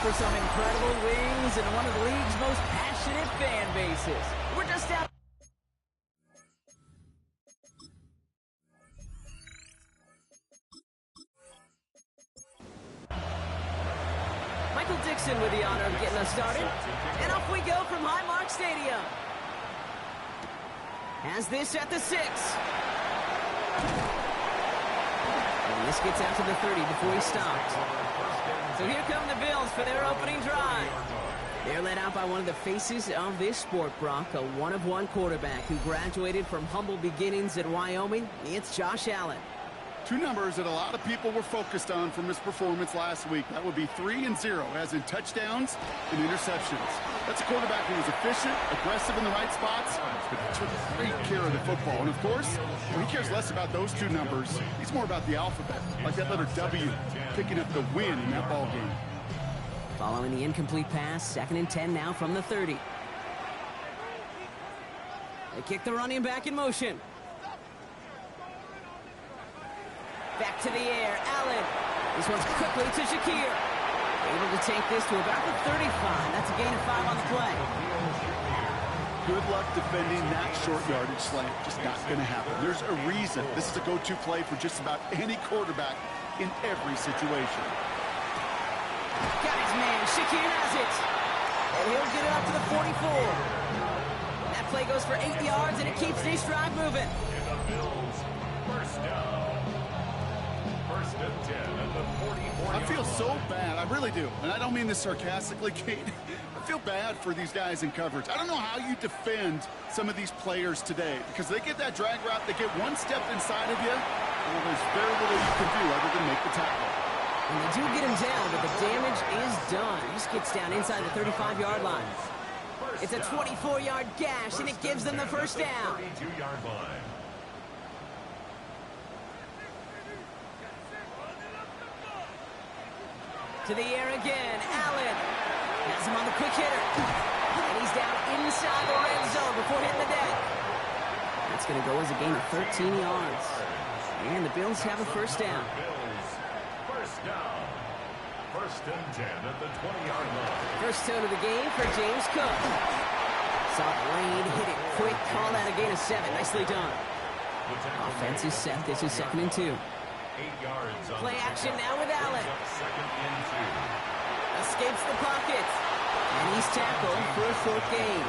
for some incredible wings and one of the league's most passionate fan bases. We're just out. Michael Dixon with the honor of getting us started. And off we go from Highmark Stadium. Has this at the 6. And this gets out to the 30 before he stops. So here come the Bills for their opening drive. They're led out by one of the faces of this sport, Brock, a one-of-one quarterback who graduated from humble beginnings at Wyoming. It's Josh Allen. Two numbers that a lot of people were focused on from his performance last week. That would be 3 and 0, as in touchdowns and interceptions. That's a quarterback who was efficient, aggressive in the right spots, but took great care of the football. And, of course, he cares less about those two numbers. He's more about the alphabet, like that letter W, picking up the win in that ball game. Following the incomplete pass, 2nd and 10 now from the 30. They kick the running back in motion. Back to the air, Allen. This one's quickly to Shakir. Able to take this to about the 35. That's a gain of 5 on the play. Good luck defending that short yardage slant. Just not going to happen. There's a reason this is a go-to play for just about any quarterback in every situation. Got his man. Shakir has it. And he'll get it up to the 44. That play goes for 8 yards, and it keeps this drive moving. And the Bills, first down. First and 10 at the 44. I feel so bad. I really do. And I don't mean this sarcastically, Kate. I feel bad for these guys in coverage. I don't know how you defend some of these players today, because they get that drag route, they get one step inside of you, well, there's very little you can do other than make the tackle. And they do get him down, but the damage is done. He just gets down inside the 35-yard line. It's a 24-yard gash, and it gives them the first down. 32-yard line. To the air again, Allen. Has him on the quick hitter. And he's down inside the red zone before hitting the deck. That's going to go as a gain of 13 yards. And the Bills have a first down. Bills, first down. First and 10 at the 20-yard line. First tone of the game for James Cook. Saw the lane, hit it quick, call that a gain of 7. Nicely done. Offense is set. This is 2nd and 2. 8 yards on Play action now with Allen. Second and 2. Escapes the pocket. And he's tackled for a 4th gain.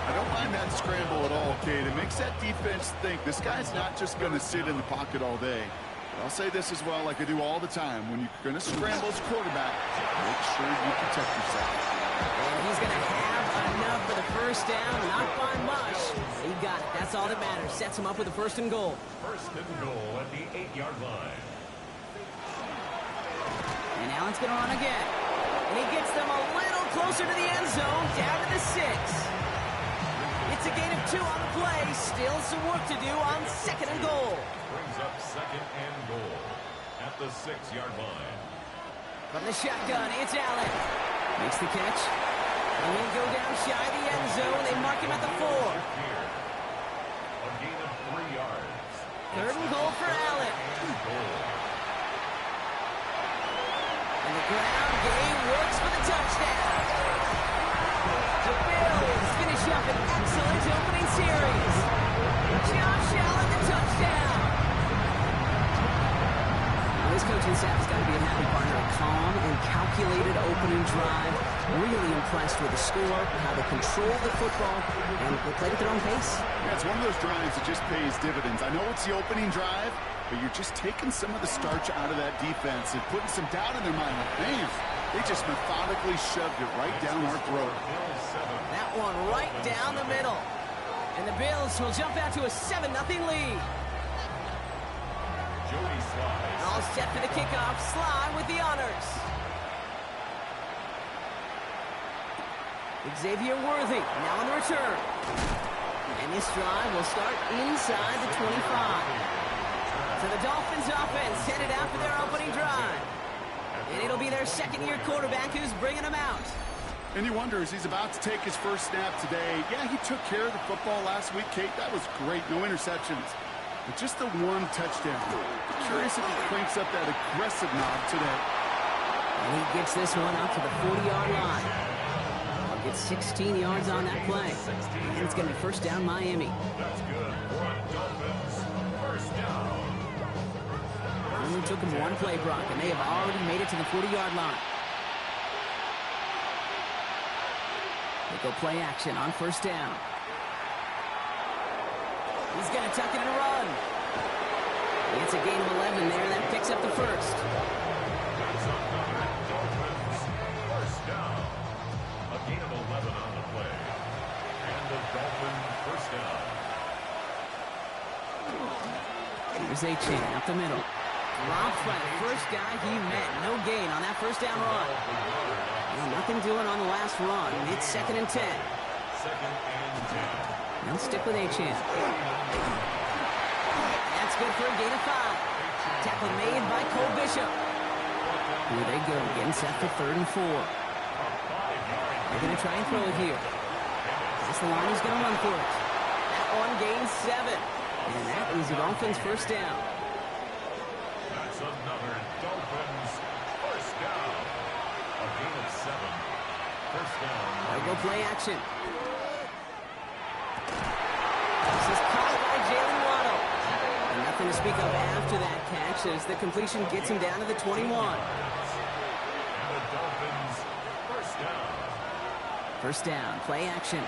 I don't mind that scramble at all, Kate. It makes that defense think this guy's not just going to sit in the pocket all day. But I'll say this as well, like I do all the time. When you're going to scramble as quarterback, make sure you protect yourself. And he's going to have enough for the first down. Not by much. He got it. That's all that matters. Sets him up with a 1st and goal. First and goal at the 8-yard line. And Allen's going to run again. And he gets them a little closer to the end zone, down to the 6. It's a gain of 2 on the play. Still some work to do on 2nd and goal. Brings up second and goal at the 6-yard line. From the shotgun, it's Allen. Makes the catch. And he'll go down shy of the end zone. They mark him at the 4. Here, a gain of 3 yards. 3rd and goal for Allen. And the ground game works for the touchdown. The Bills finish up an excellent opening series. Josh Allen, the touchdown. Now, this coaching staff has got to be a happy partner. A calm and calculated opening drive. Really impressed with the score, how they controlled the football, and they played at their own pace. Yeah, it's one of those drives that just pays dividends. I know it's the opening drive, but you're just taking some of the starch out of that defense and putting some doubt in their mind. Man, they just methodically shoved it right down our throat. That one right down the middle. And the Bills will jump out to a 7-0 lead. Jody Sly. All set for the kickoff. Sly with the honors. Xavier Worthy now on the return. And this drive will start inside the 25. So the Dolphins offense headed out for their opening drive. And it'll be their 2nd-year quarterback who's bringing them out. And you wonder, as he's about to take his first snap today, yeah, he took care of the football last week, Kate. That was great. No interceptions. But just the one touchdown. Curious if he cranks up that aggressive knob today. And And he gets this one out to the 40-yard line. He'll get 16 yards on that play. And it's going to be first down, Miami. That's good. Dolphins, first down. Only took them one play, Brock, and they have already made it to the 40-yard line. They go play action on first down. He's going to tuck it and run. It's a gain of 11 there. That picks up the first. That's another Dolphins, first down. A gain of 11 on the play. And the Dolphins, first down. Here's Achane up the middle. Dropped by the first guy he met. No gain on that first down run. Well, nothing doing on the last run. It's 2nd and 10. Second and 10. They'll stick with Achane. That's good for a gain of 5. Tackle made by Cole Bishop. Here they go, getting set for 3rd and 4. They're going to try and throw it here. That's the line he's going to run for it. That one gains 7. And that is the Dolphins' first down. That's another Dolphins, first down. A gain of 7. First down. They'll go play action. This is caught by Jalen Waddle. And nothing to speak of after that catch as the completion gets him down to the 21. And the Dolphins, first down. First down, play action.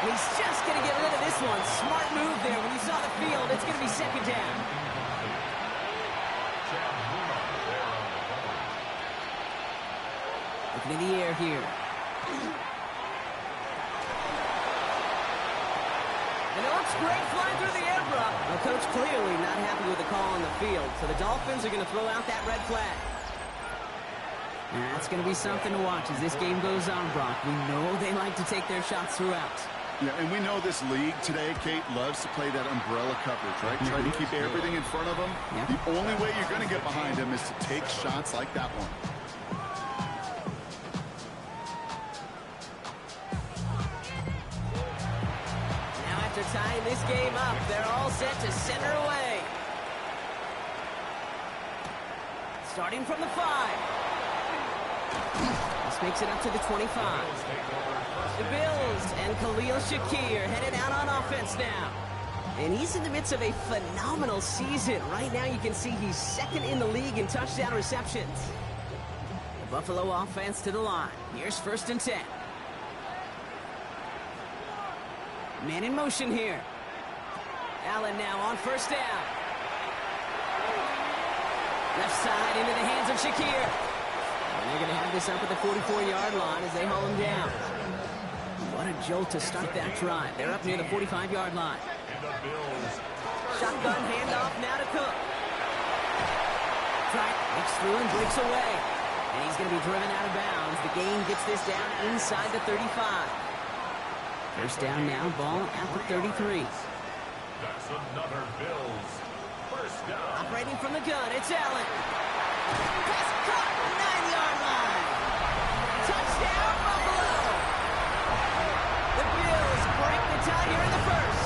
He's just going to get rid of this one. Smart move there. When you saw the field, it's going to be 2nd down. Looking in the air here. And it looks great flying through the air, Brock. The coach clearly not happy with the call on the field, so the Dolphins are going to throw out that red flag. And that's going to be something to watch as this game goes on, Brock. We know they like to take their shots throughout. Yeah, and we know this league today, Kate, loves to play that umbrella coverage, right? Try to keep everything in front of them. Yep. The only way you're going to get behind them is to take shots like that one. Now after tying this game up, they're all set to center away. Starting from the 5. This makes it up to the 25. The Bills and Khalil Shakir headed out on offense now. And he's in the midst of a phenomenal season. Right now you can see he's 2nd in the league in touchdown receptions. The Buffalo offense to the line. Here's 1st and 10. Man in motion here. Allen now on first down. Left side into the hands of Shakir. And they're going to have this up at the 44-yard line as they haul him down. What a jolt to start that drive. They're up near the 45-yard line. Shotgun handoff now to Cook. Track breaks through and breaks away. And he's going to be driven out of bounds. The gain gets this down inside the 35. First down now, ball at the 33. That's another Bills, first down. Operating from the gun, it's Allen. Pass caught, 9-yard line. Touchdown, Buffalo. The Bills break the tie here in the first.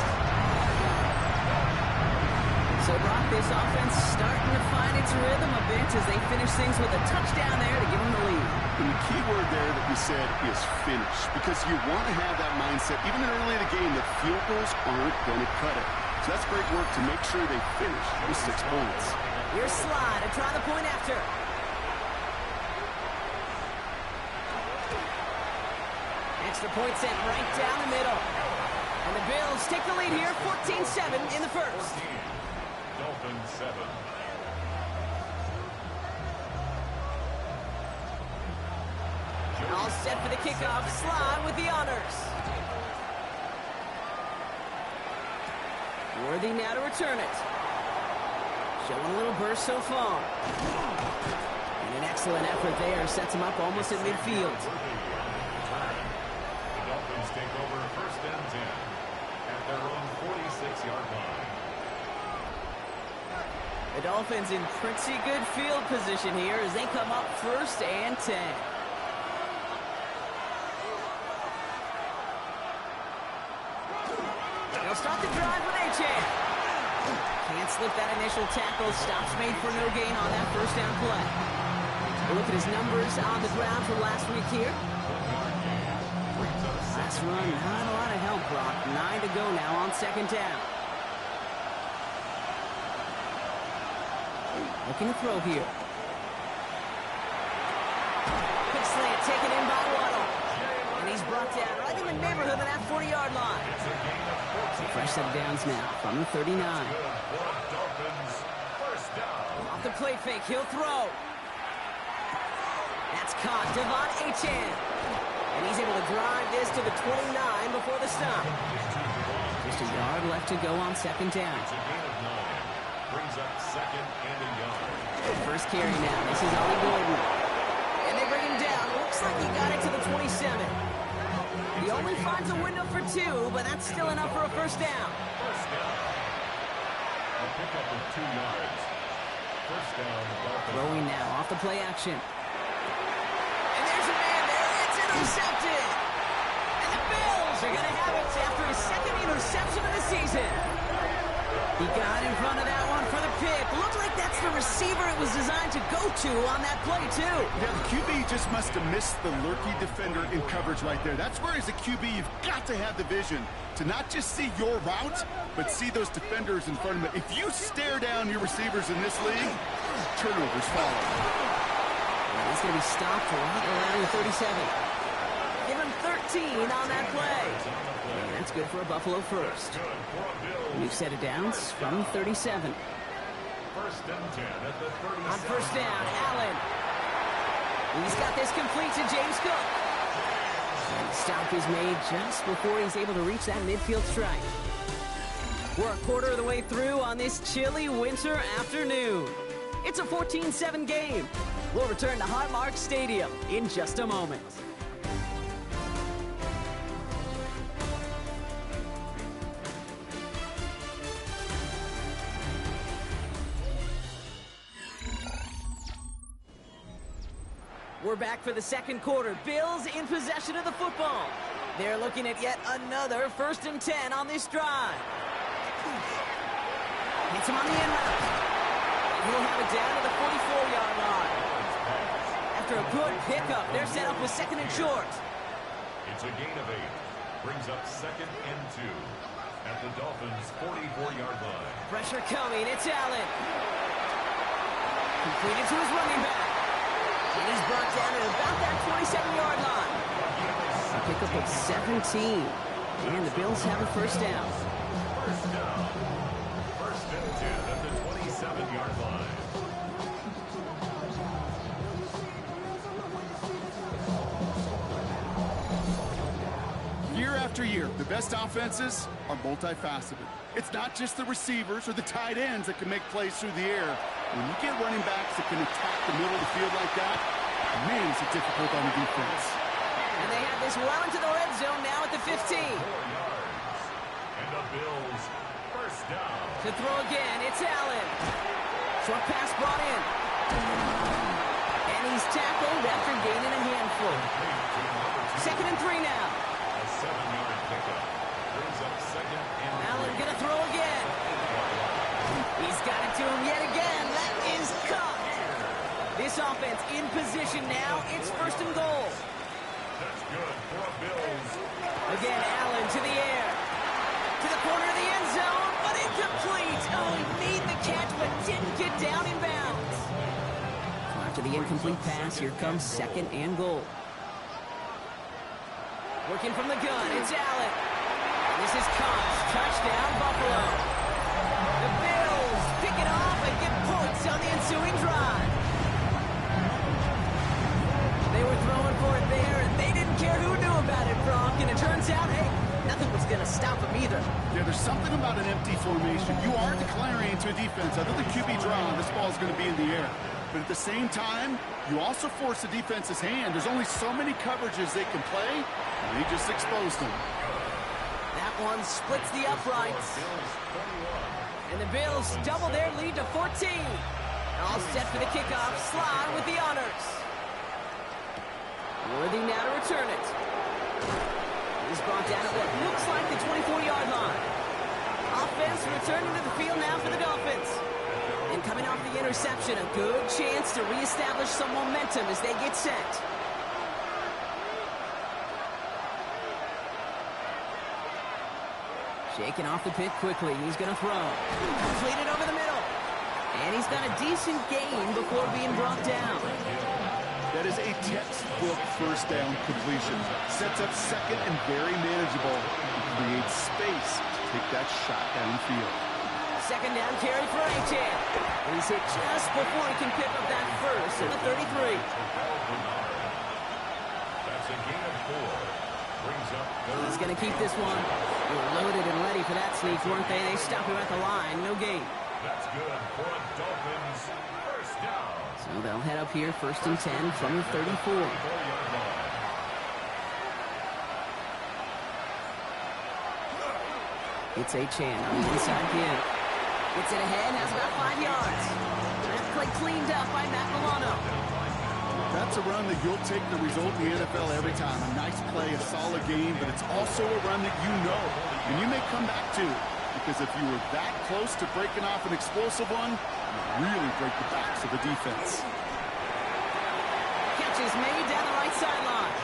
So, Brock, this offense starting to find its rhythm a bit as they finish things with a touchdown there to give them the lead. And the key word there that we said is finish, because you want to have that mindset, even early in the game, that field goals aren't going to cut it. So that's great work to make sure they finish with 6 points. Here's Slide to try the point after. Extra point sent right down the middle. And the Bills take the lead here, 14-7 in the first. Dolphins 7. All set for the kickoff. Slide with the honors. Worthy now to return it. Showing a little burst so far. And an excellent effort there. Sets him up almost at midfield. The Dolphins take over first and 10 at their own 46-yard line. The Dolphins in pretty good field position here as they come up first and 10. They'll start the drive with Achane. Can't slip that initial tackle. Stops made for no gain on that first down play. We'll look at his numbers on the ground from last week here. Last run, not a lot of help, Brock. 9 to go now on second down. Looking to throw here. Quick slant taken in by Waddle. And he's brought down right in the neighborhood of that 40-yard line. Fresh set of downs now from the 39. Off the play fake, he'll throw. That's caught. Devon Achane. And he's able to drive this to the 29 before the stop. Just a yard left to go on second down. Brings up second and a yard. First carry now. This is Ollie Gordon. And they bring him down. Looks like he got it to the 27. He only finds a window for 2, but that's still enough for a first down. First down. A pickup of 2 yards. First down. Throwing now off the play action. And there's a man there. It's intercepted. And the Bills are going to have it after his second interception of the season. He got in front of that one for the pick. Looked like that's the receiver it was designed to go to on that play, too. Yeah, the QB just must have missed the lurky defender in coverage right there. That's where, as a QB, you've got to have the vision to not just see your route, but see those defenders in front of you. If you stare down your receivers in this league, turnovers follow. Well, he's going to be stopped right around the 37. Give him 13 on that play. And that's good for a Buffalo first. New set of downs from 37. First and 10 at the 37. On first down, Allen. He's got this complete to James Cook. And the stop is made just before he's able to reach that midfield strike. We're a quarter of the way through on this chilly winter afternoon. It's a 14-7 game. We'll return to Highmark Stadium in just a moment. We're back for the second quarter. Bills in possession of the football. They're looking at yet another first and 10 on this drive. Hits him on the end route. He'll have it down to the 44-yard line. After a good pickup, they're set up with second and short. It's a gain of 8. Brings up second and 2 at the Dolphins' 44-yard line. Pressure coming. It's Allen. Completed to his running back. And he's brought down at about that 27-yard line. A pickup of 17. And the Bills have a first down. First down. First and 10 at the 27-yard line. Year after year, the best offenses are multifaceted. It's not just the receivers or the tight ends that can make plays through the air. When you get running backs that can attack the middle of the field like that, man, is it difficult on the defense. And they have this well into the red zone now at the 15. 4 yards. And the Bills first down. To throw again, it's Allen. Short pass brought in. And he's tackled after gaining a handful. Second and 3 now. A 7-yard pickup. Brings up second and Allen gonna throw again. He's got it to him yet again. That is caught. This offense in position now. It's first and goal. that's good for a Bills. Again, Allen to the air. To the corner of the end zone, but incomplete. Oh, he made the catch, but didn't get down in bounds. After the incomplete pass, here comes second and goal. Working from the gun, it's Allen. This is Cox. Touchdown, Buffalo. The Bills pick it off and get points on the ensuing drive. They were throwing for it there, and they didn't care who knew about it, Brock. And it turns out, hey, nothing was going to stop them either. Yeah, there's something about an empty formation. You are declaring into a defense. Other than QB draw, this ball is going to be in the air. But at the same time, you also force the defense's hand. There's only so many coverages they can play, and they just exposed them. That one splits the uprights. And the Bills double their lead to 14. All set for the kickoff. Sly with the honors. Worthy now to return it. He's brought down at what looks like the 24-yard line. Off offense returning to the field now for the Dolphins. And coming off the interception, a good chance to reestablish some momentum as they get set. Shaking off the pick quickly. He's going to throw. Completed over the middle. And he's got a decent gain before being brought down. That is a textbook first down completion. Sets up second and very manageable. And creates space to take that shot downfield. Second down carry for Achane. He's hit just before he can pick up that first at the 33. That's a gain of 4. Brings up He's going to keep this one. They were loaded and ready for that sneak, weren't they? They stop him at the line. No gain. That's good for a Dolphins first down. So they'll head up here, 1st and 10 from the 34. 4-yard line. It's Achane on the inside give. Gets it ahead, has about 5 yards. That play cleaned up by Matt Milano. That's a run that you'll take the result in the NFL every time. A nice play, a solid game, but it's also a run that you know, and you may come back to. Because if you were that close to breaking off an explosive one, you really break the backs of the defense. Catch is made down the right sideline.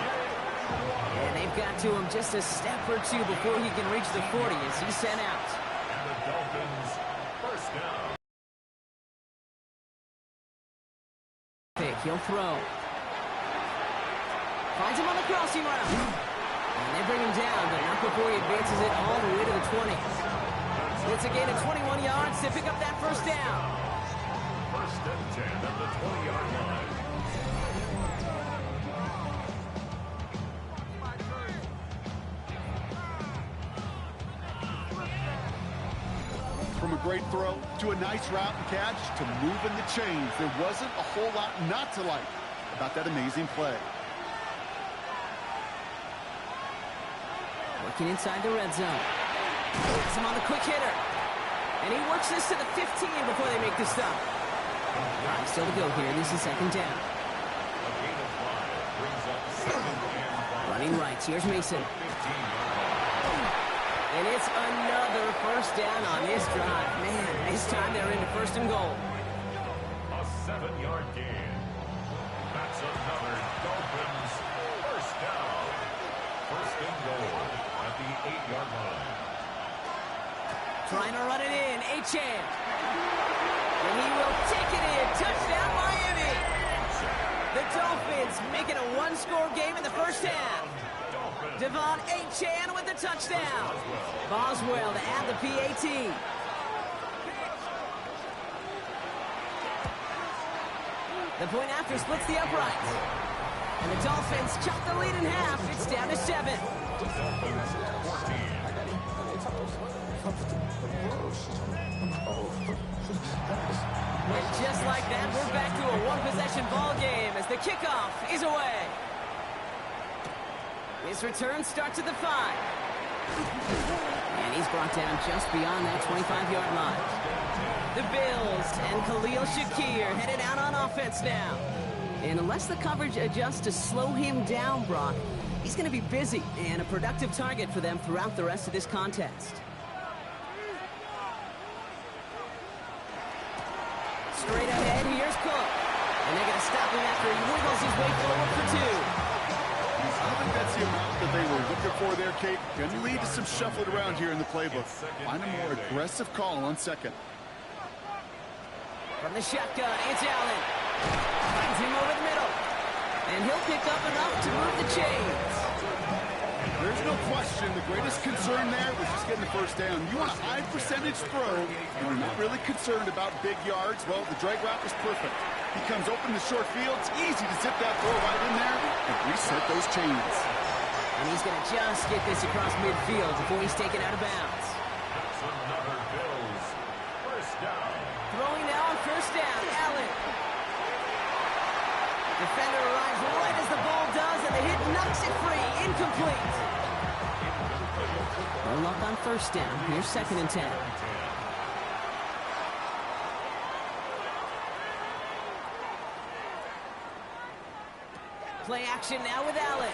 And they've got to him just a step or two before he can reach the 40 as he's sent out. And the Dolphins first down. Pick, he'll throw. Finds him on the crossing route. And they bring him down, but not before he advances it all the way to the 20. It's a gain of 21 yards to pick up that first down. 1st and 10 at the 20-yard line. From a great throw to a nice route and catch to moving the chains, there wasn't a whole lot not to like about that amazing play. Working inside the red zone. Puts him on the quick hitter. And he works this to the 15 before they make the stop. Still to go here. This is 2nd down. A gain of 5 brings up 2nd and 5. Running right. Here's Mason. And it's another first down on this drive. Man, this time they're into 1st and goal. A 7-yard gain. That's another Dolphins first down. 1st and goal at the 8-yard line. Trying to run it in. Achane. And he will take it in. Touchdown, Miami. The Dolphins making a one-score game in the first half. Devon Achane with the touchdown. Boswell to add the PAT. The point after splits the uprights. And the Dolphins chop the lead in half. It's down to 7. And just like that, we're back to a one-possession ball game as the kickoff is away. His return starts at the 5. And he's brought down just beyond that 25-yard line. The Bills and Khalil Shakir headed out on offense now. And unless the coverage adjusts to slow him down, Brock, he's going to be busy and a productive target for them throughout the rest of this contest. Straight ahead, here's Cook. And they're going to stop him after he wiggles his way forward for 2. I think that's the amount that they were looking for there, Kate. Going to lead to some shuffling around here in the playbook. Find a more aggressive call on 2nd. From the shotgun, it's Allen. Finds him over the middle. And he'll pick up enough to move the chains. There's no question the greatest concern there was just getting the first down. You want a high percentage throw, and you're not really concerned about big yards. Well, the drag route was perfect. He comes open the short field. It's easy to zip that throw right in there and reset those chains. And he's going to just get this across midfield before he's taken out of bounds. That's another Bills first down. Throwing now on 1st down, Allen. Defender arrives right as the ball does, and the hit knocks it free. Incomplete. No luck on 1st down. Here's 2nd and 10. Play action now with Allen.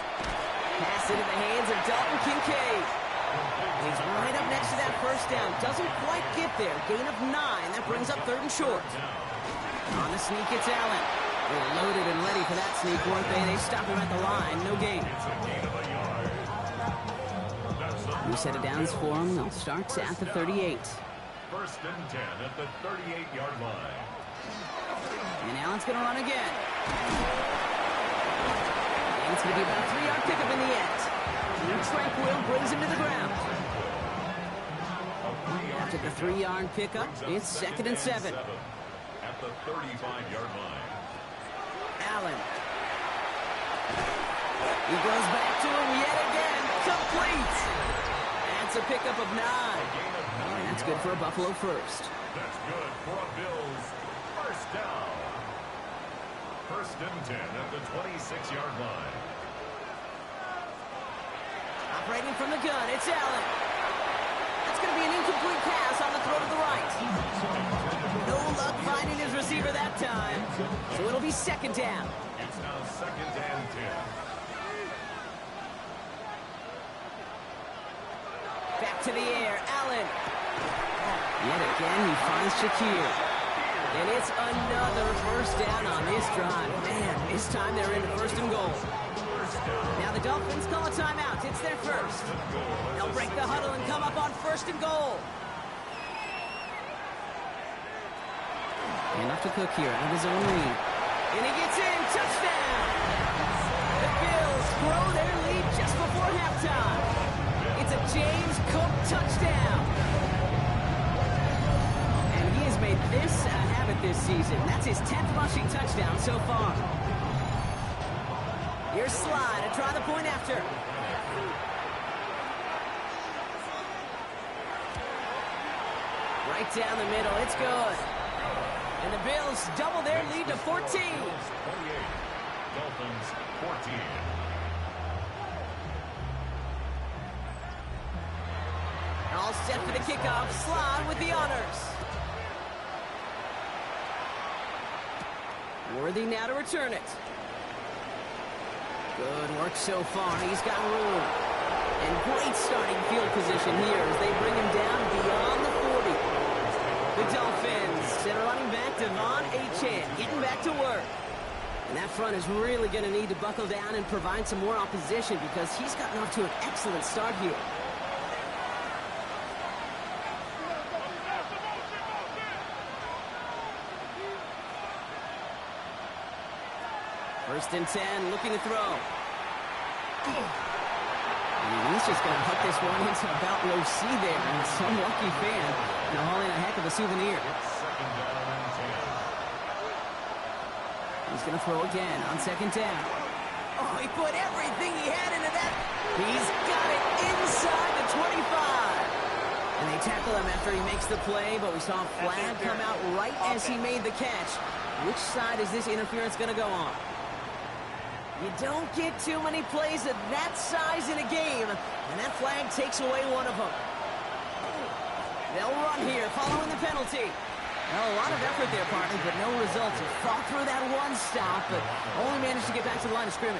Pass into the hands of Dalton Kincaid. He's right up next to that first down. Doesn't quite get there. Gain of 9. That brings up 3rd and short. On the sneak, it's Allen. They're loaded and ready for that sneak, weren't they? They stop him at the line. No gain. New set of downs for him. They'll start at the 38. 1st and 10 at the 38-yard line. And Allen's going to run again. And it's going to be about a 3-yard pickup in the end. Tranquil brings him to the ground. After the 3-yard pickup, it's 2nd and 7. At the 35-yard line. Allen. He goes back to him yet again. Complete. That's a pickup of 9. And that's good for a Buffalo first. That's good for a Bills first down. 1st and 10 at the 26-yard line. Operating from the gun, it's Allen. That's going to be an incomplete pass on the throw to the right. No luck finding his receiver that time. So it'll be 2nd down. It's now 2nd and 10. Back to the air, Allen. Yet again, he finds Shakir. And it's another first down on this drive. Man, this time they're into 1st and goal. Now the Dolphins call a timeout. It's their first. They'll break the huddle and come up on 1st and goal. Enough to Cook here out of his own lead. And he gets in. Touchdown! The Bills grow their lead just before halftime. It's a James Cook touchdown. And he has made this a habit this season. That's his 10th rushing touchdown so far. Here's Sly to try the point after. Right down the middle. It's good. And the Bills double their lead to 14. 28. Dolphins 14. All set for the kickoff. Sly with the honors. Worthy now to return it. Good work so far. He's got room. And great starting field position here as they bring him down beyond the 40. The Dolphins send a running back, Devon Achane, getting back to work. And that front is really going to need to buckle down and provide some more opposition because he's gotten off to an excellent start here. First and 10, looking to throw. And he's just going to hook this one into about low C there. And some lucky fan, hauling a heck of a souvenir. He's going to throw again on 2nd down. Oh, he put everything he had into that. He's got it inside the 25. And they tackle him after he makes the play, but we saw a flag come out right as he made the catch. Which side is this interference going to go on? You don't get too many plays of that size in a game, and that flag takes away one of them. They'll run here, following the penalty. Well, a lot of effort there, partner, but no results. He fought through that one stop, but only managed to get back to the line of scrimmage.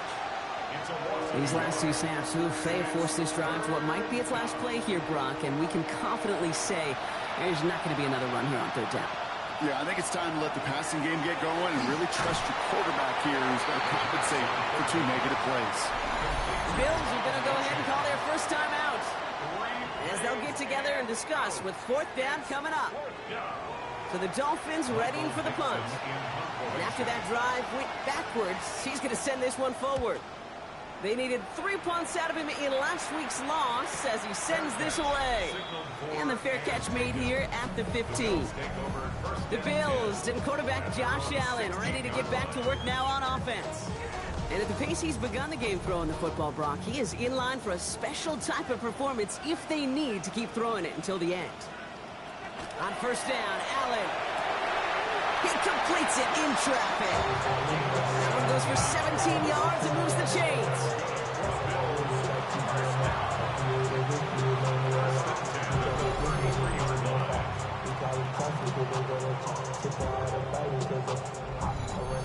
These last 2 snaps, they have forced this drive to what might be its last play here, Brock, and we can confidently say there's not going to be another run here on 3rd down. Yeah, I think it's time to let the passing game get going and really trust your quarterback here who's going to compensate for 2 negative plays. Bills are going to go ahead and call their first time out as they'll get together and discuss with 4th down coming up. So the Dolphins readying for the punt. And after that drive went backwards, he's going to send this one forward. They needed 3 punts out of him in last week's loss as he sends this away. And the fair catch made here at the 15. The Bills and quarterback Josh Allen ready to get back to work now on offense. And at the pace he's begun the game throwing the football, Brock, he is in line for a special type of performance if they need to keep throwing it until the end. On 1st down, Allen. He completes it in traffic. That one goes for 17 yards and moves the chains.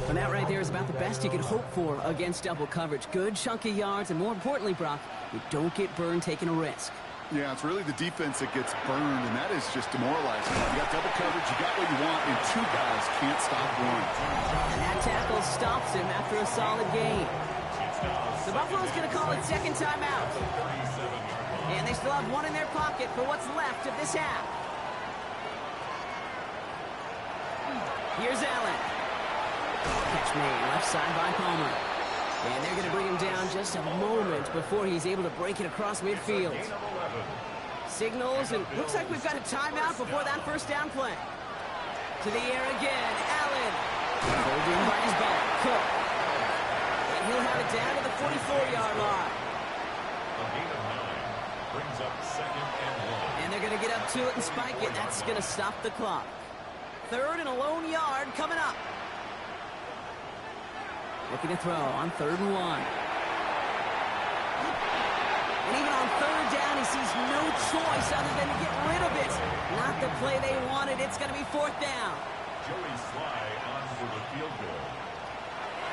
And that right there is about the best you could hope for against double coverage. Good chunk of yards, and more importantly, Brock, you don't get burned taking a risk. Yeah, it's really the defense that gets burned, and that is just demoralizing. You got double coverage, you got what you want, and two guys can't stop one. And that tackle stops him after a solid gain. So Buffalo's going to call it second timeout. And they still have one in their pocket for what's left of this half. Here's Allen. Catch made, left side by Palmer. And they're going to bring him down just a moment before he's able to break it across midfield. Signals, and looks like we've got a timeout before that first down play. To the air again, Allen. Pulled in by his back, Cook. And he'll have it down to the 44-yard line. A gain of 9 brings up 2nd and 1. And they're going to get up to it and spike it. That's going to stop the clock. 3rd and a lone yard coming up. Looking to throw on 3rd and 1. And even on 3rd down, he sees no choice other than to get rid of it. Not the play they wanted. It's going to be 4th down. Joey Sly on for the field goal.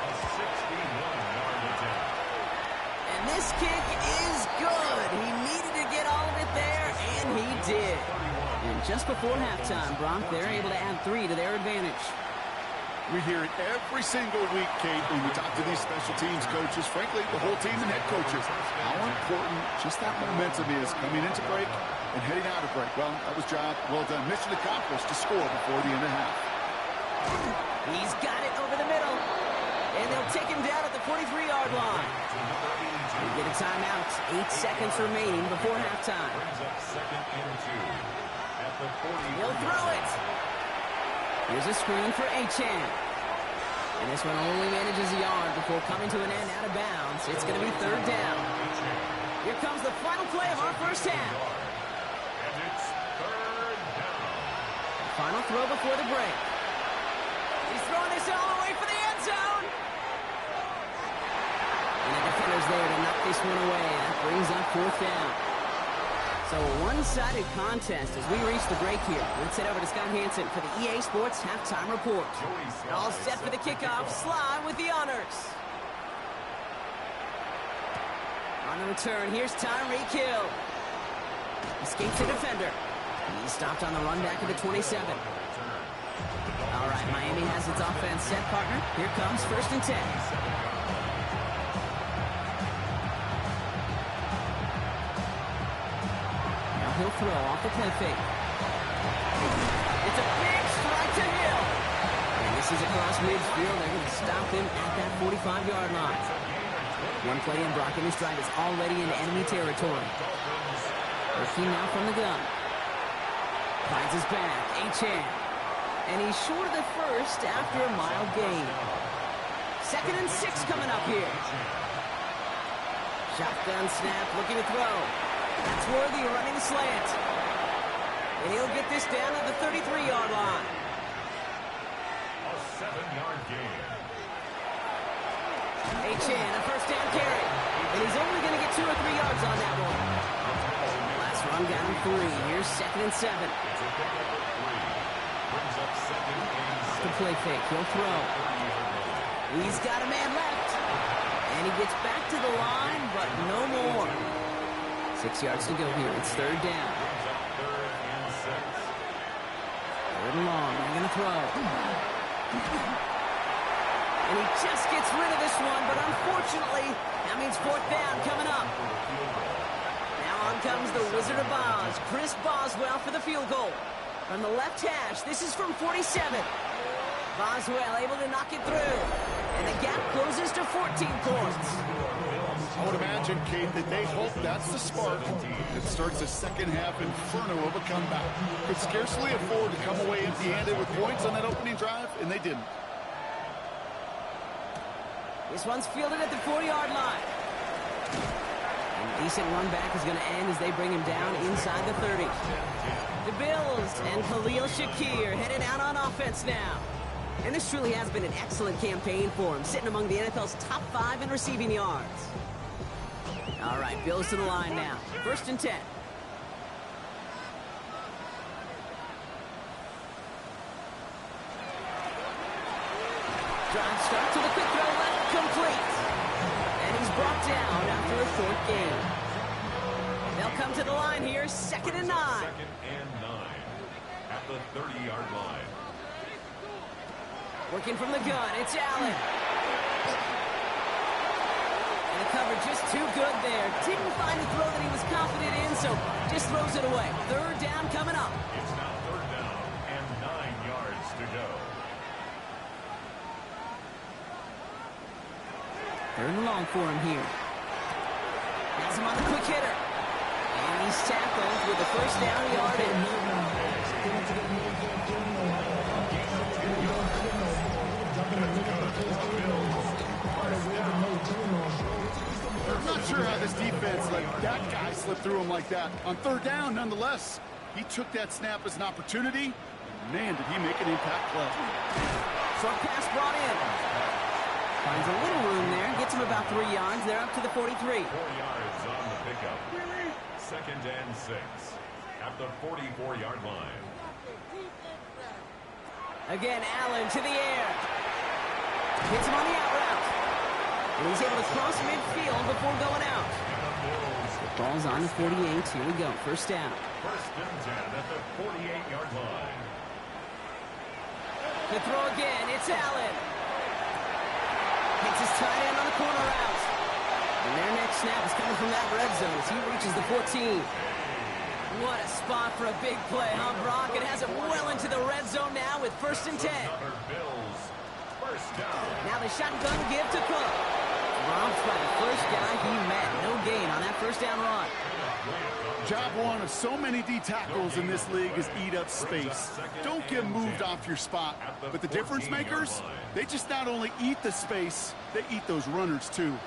A 61-yard attempt. And this kick is good. He needed to get all of it there, and he did. And just before halftime, Brock, they're able to add 3 to their advantage. We hear it every single week, Kate, when we talk to these special teams coaches, frankly, the whole team and head coaches, how important just that momentum is coming into break and heading out of break. Well, that was job well done. Mission accomplished to score before the end of half. He's got it over the middle, and they'll take him down at the 43-yard line. We get a timeout. 8 seconds remaining before halftime. Brings up 2nd and 2 at the 40. He'll throw it. Here's a screen for Achane. And this one only manages a yard before coming to an end out of bounds. It's going to be 3rd down. Here comes the final play of our first half. And it's 3rd down. Final throw before the break. He's throwing this all the way for the end zone. And the defender's there to knock this one away. That brings up 4th down. So a one-sided contest as we reach the break here. Let's head over to Scott Hansen for the EA Sports Halftime Report. All set for the kickoff. Sly with the honors. On the return, here's Tyreek Hill. Escapes the defender. He's stopped on the run back of the 27. All right, Miami has its offense set, partner. Here comes 1st and 10. He'll throw off the play fake. It's a big strike to Hill. And this is across midfield. They're going to stop him at that 45-yard line. One play in, Brock in his drive is already in enemy territory. Working now from the gun. Finds his back. Achane. And he's short of the first after a mild gain. 2nd and 6 coming up here. Shotgun snap, looking to throw. That's Worthy running the slant. And he'll get this down to the 33-yard line. A 7-yard gain. Achane, a first down carry. And he's only going to get 2 or 3 yards on that one. Last run got him 3. Here's 2nd and 7. It's a pickup of 3. Brings up 2nd and 7. The play fake. He'll throw. He's got a man left. And he gets back to the line, but no more. 6 yards to go here. It's 3rd down. Brings up 3rd and 6. 3rd and long. They're going to throw. And he just gets rid of this one, but unfortunately, that means 4th down coming up. Now on comes the Wizard of Oz, Chris Boswell for the field goal. From the left hash, this is from 47. Boswell able to knock it through. And the gap closes to 14 points. I would imagine, Kate, that they hope that's the spark that starts a second-half inferno of a comeback. Could scarcely afford to come away empty-handed with points on that opening drive, and they didn't. This one's fielded at the 40-yard line. And a decent run back is going to end as they bring him down inside the 30. The Bills and Khalil Shakir headed out on offense now. And this truly has been an excellent campaign for him, sitting among the NFL's top 5 in receiving yards. All right, Bills to the line now. 1st and 10. Drive start to the quick throw left, complete. And he's brought down after a short gain. They'll come to the line here, 2nd and 9. 2nd and 9 at the 30-yard line. Working from the gun, it's Allen. And the cover just too good there. Didn't find a throw that he was confident in, so just throws it away. 3rd down coming up. It's now 3rd down and 9 yards to go. 3rd and long for him here. Has him on the quick hitter. And he's tackled with a 1st down yardage. I'm not sure how this defense let that guy slip through him like that. On 3rd down, nonetheless, he took that snap as an opportunity. Man, did he make an impact play. Short pass brought in. Finds a little room there. Gets him about 3 yards. They're up to the 43. 4 yards on the pickup. 2nd and 6 at the 44-yard line. Again, Allen to the air. Hits him on the out route. And he's able to cross midfield before going out. Ball's on the 48. Here we go. 1st down. 1st and 10 at the 48-yard line. The throw again. It's Allen. Hits his tight end on the corner out. And their next snap is coming from that red zone as he reaches the 14. What a spot for a big play, huh, Brock? It has him well into the red zone now with 1st and 10. Another Bills. 1st down. Now the shotgun give to Cook. Robbed by the 1st guy he met. No gain on that 1st down run. Job one of so many D tackles in this league is eat up space. Don't get moved off your spot. But the difference makers, they just not only eat the space, they eat those runners too.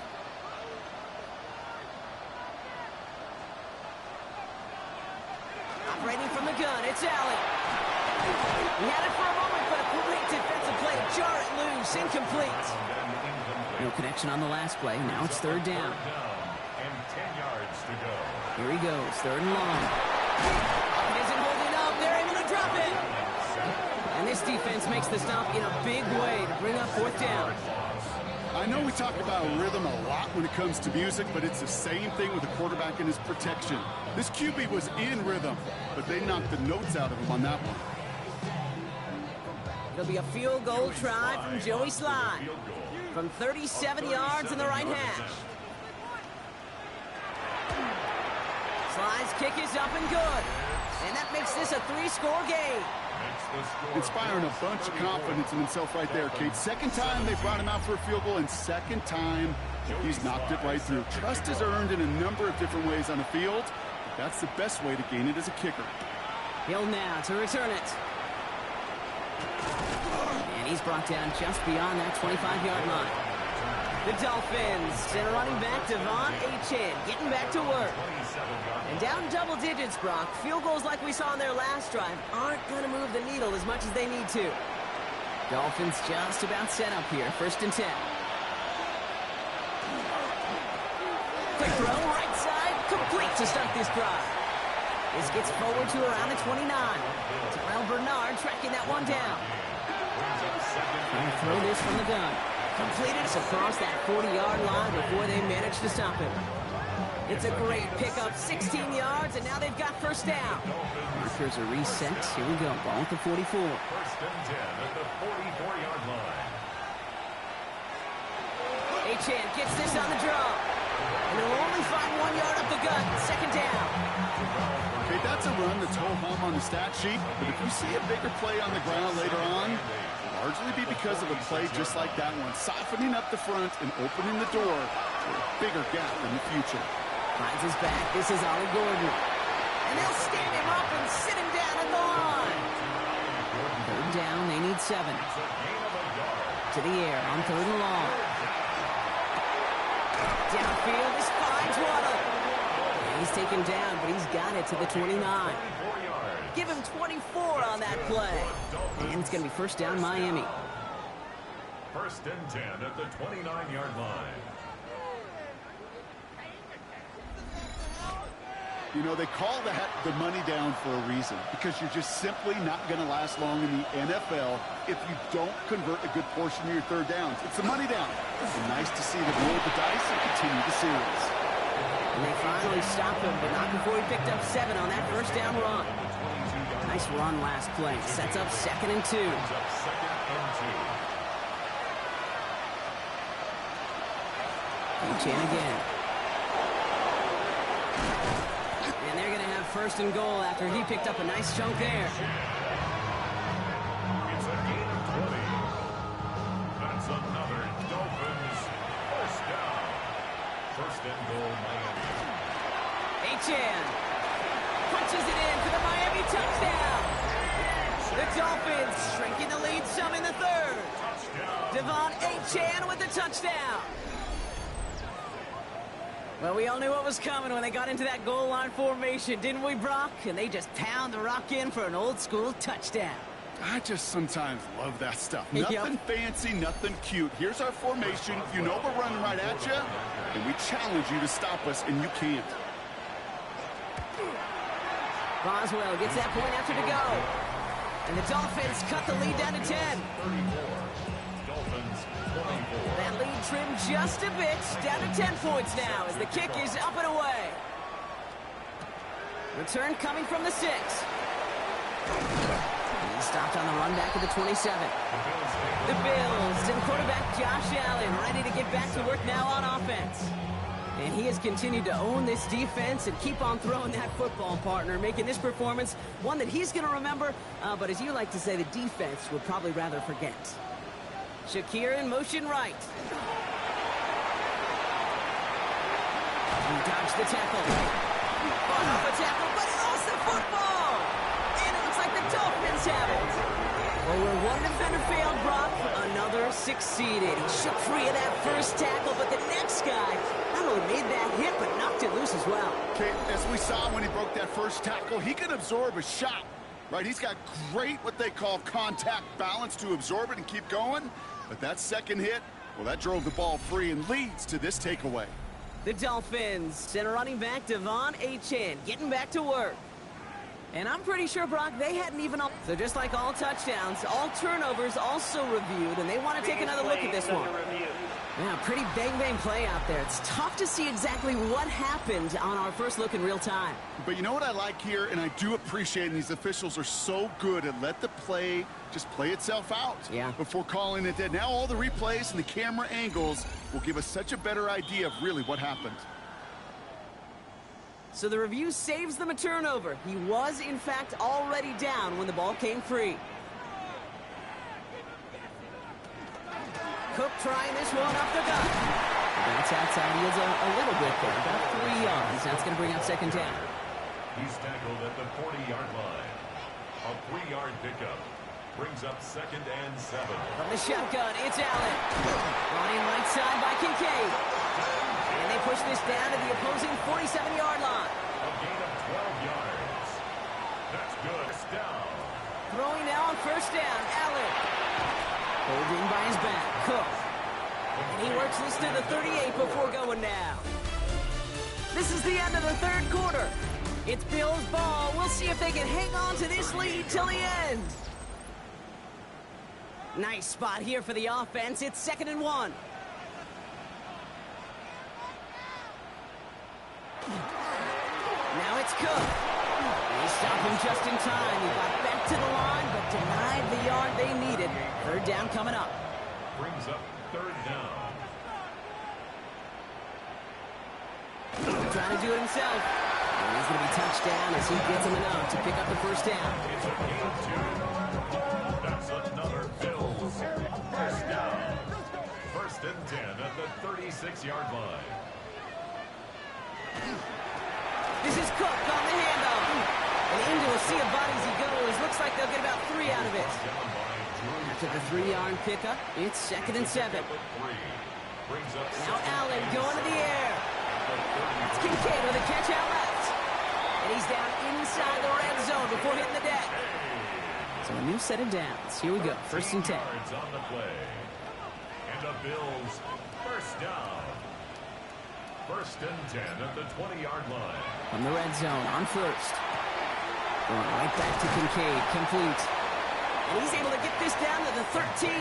Operating from the gun, it's Allen. He had it for a moment, but a great defensive play to jar it loose. Incomplete. No connection on the last play. Now it's 3rd down. And 10 yards to go. Here he goes, 3rd and long. He isn't holding up. They're able to drop it. And this defense makes the stop in a big way to bring up 4th down. I know we talk about rhythm a lot when it comes to music, but it's the same thing with the quarterback and his protection. This QB was in rhythm, but they knocked the notes out of him on that one. It'll be a field goal try from Joey Slye. From 37 yards in the right hash. Sly's kick is up and good. And that makes this a 3-score game. Inspiring a bunch of confidence in himself right there, Kate. 2nd time they brought him out for a field goal, and 2nd time he's knocked it right through. Trust is earned in a number of different ways on the field. But that's the best way to gain it as a kicker. Hill now to return it. And he's brought down just beyond that 25-yard line. The Dolphins and running back Devon Achane getting back to work. And down double digits, Brock. Field goals like we saw on their last drive aren't going to move the needle as much as they need to. Dolphins just about set up here. 1st and 10. Quick throw, right side, complete to start this drive. This gets forward to around the 29. Terrell Bernard tracking that one down. Trying to throw this from the gun. Completed across that 40-yard line before they managed to stop him. It's a great pickup, 16 yards, and now they've got 1st down. Markers are reset. Here we go. Ball at the 44. 1st and 10 at the 44-yard line. Achane gets this on the draw. And he'll only find 1 yard up the gut. 2nd down. Okay, that's a run that's ho-hum on the stat sheet, but if you see a bigger play on the ground later on, it'll largely be because of a play just like that one, softening up the front and opening the door for a bigger gap in the future. Finds his back. This is Ollie Gordon. And they'll stand him up and sit him down at the line. 3rd down, they need 7. To the air on 3rd and long. Downfield, this finds Waddle. And he's taken down, but he's got it to the 29. Give him 24 on that play. And it's going to be 1st down, Miami. 1st and 10 at the 29-yard line. You know, they call that the money down for a reason, because you're just simply not going to last long in the NFL if you don't convert a good portion of your 3rd downs. It's the money down. It's nice to see them roll the dice and continue the series. And they finally stopped him, but not before he picked up 7 on that first down run. Nice run last play. Sets up 2nd and 2. Achane again. And they're going to have 1st and goal after he picked up a nice chunk there. It's a gain of 20. That's another Dolphins first down. 1st and goal, Miami. Achane punches it in for the Miami touchdown. The Dolphins shrinking the lead some in the 3rd. De'Von Achane with the touchdown. Well, we all knew what was coming when they got into that goal line formation, didn't we, Brock? And they just pound the rock in for an old-school touchdown. I just sometimes love that stuff. Yep. Nothing fancy, nothing cute. Here's our formation. You know we're running right at you, and we challenge you to stop us, and you can't. Boswell gets that point after to go. And the Dolphins cut the lead down to 10. 34. Dolphins 24. That lead trimmed just a bit, down to 10 points now as the kick is up and away. Return coming from the 6. He stopped on the run back at the 27. The Bills and quarterback Josh Allen ready to get back to work now on offense. And he has continued to own this defense and keep on throwing that football, partner, making this performance one that he's going to remember, but as you like to say, the defense would probably rather forget. Shakir in motion right. He dodged the tackle. Fought off a tackle, but he lost the football! And it looks like the Dolphins have it. Well, where one defender failed, Brock, another succeeded. He shook free of that first tackle, but the next guy not only made that hit, but knocked it loose as well. Okay, as we saw when he broke that first tackle, he can absorb a shot, right? He's got great, what they call contact balance to absorb it and keep going. But that second hit, well, that drove the ball free and leads to this takeaway. The Dolphins and running back De'Von Achane getting back to work. And I'm pretty sure, Brock, they hadn't even... So just like all touchdowns, all turnovers also reviewed, and they want to take another look at this one. Yeah, pretty bang-bang play out there. It's tough to see exactly what happened on our first look in real time. But you know what I like here, and I do appreciate, and these officials are so good at let the play just play itself out before calling it dead. Now all the replays and the camera angles will give us such a better idea of really what happened. So the review saves them a turnover. He was, in fact, already down when the ball came free. Cook trying this one up the gut. That's outside. He has a little bit there, about 3 yards. That's going to bring up 2nd down. He's tackled at the 40-yard line. A 3-yard pickup brings up 2nd and 7. From the shotgun, it's Allen. Running right side by Kincaid. And they push this down to the opposing 47-yard line. A gain of 12 yards. That's good. It's down. Throwing now on 1st down, Allen. Holding by his back, Cook. And he works this to the 38 before going down. This is the end of the 3rd quarter. It's Bills ball. We'll see if they can hang on to this lead till the end. Nice spot here for the offense. It's 2nd and 1. Now it's Cook. They stop him just in time. He got back to the line, but denied the yard they needed. 3rd down coming up. Brings up 3rd down. Trying to do it himself. And he's going to be touched down as he gets him enough to pick up the 1st down. It's a gain of 2. That's another Bills first down. 1st and 10 at the 36-yard line. This is Cook on the handoff. And into a sea of bodies he goes. Looks like they'll get about 3 out of it. After the 3-yard pickup, it's 2nd and 7. Now Allen going to the air. It's Kincaid with a catch out left. And he's down inside the red zone before hitting the deck. So a new set of downs. Here we go. 1st and 10. On the play. And the Bills first down. 1st and 10 at the 20-yard line. From the red zone on 1st. Going right back to Kincaid. Complete. And he's able to get this down to the 13.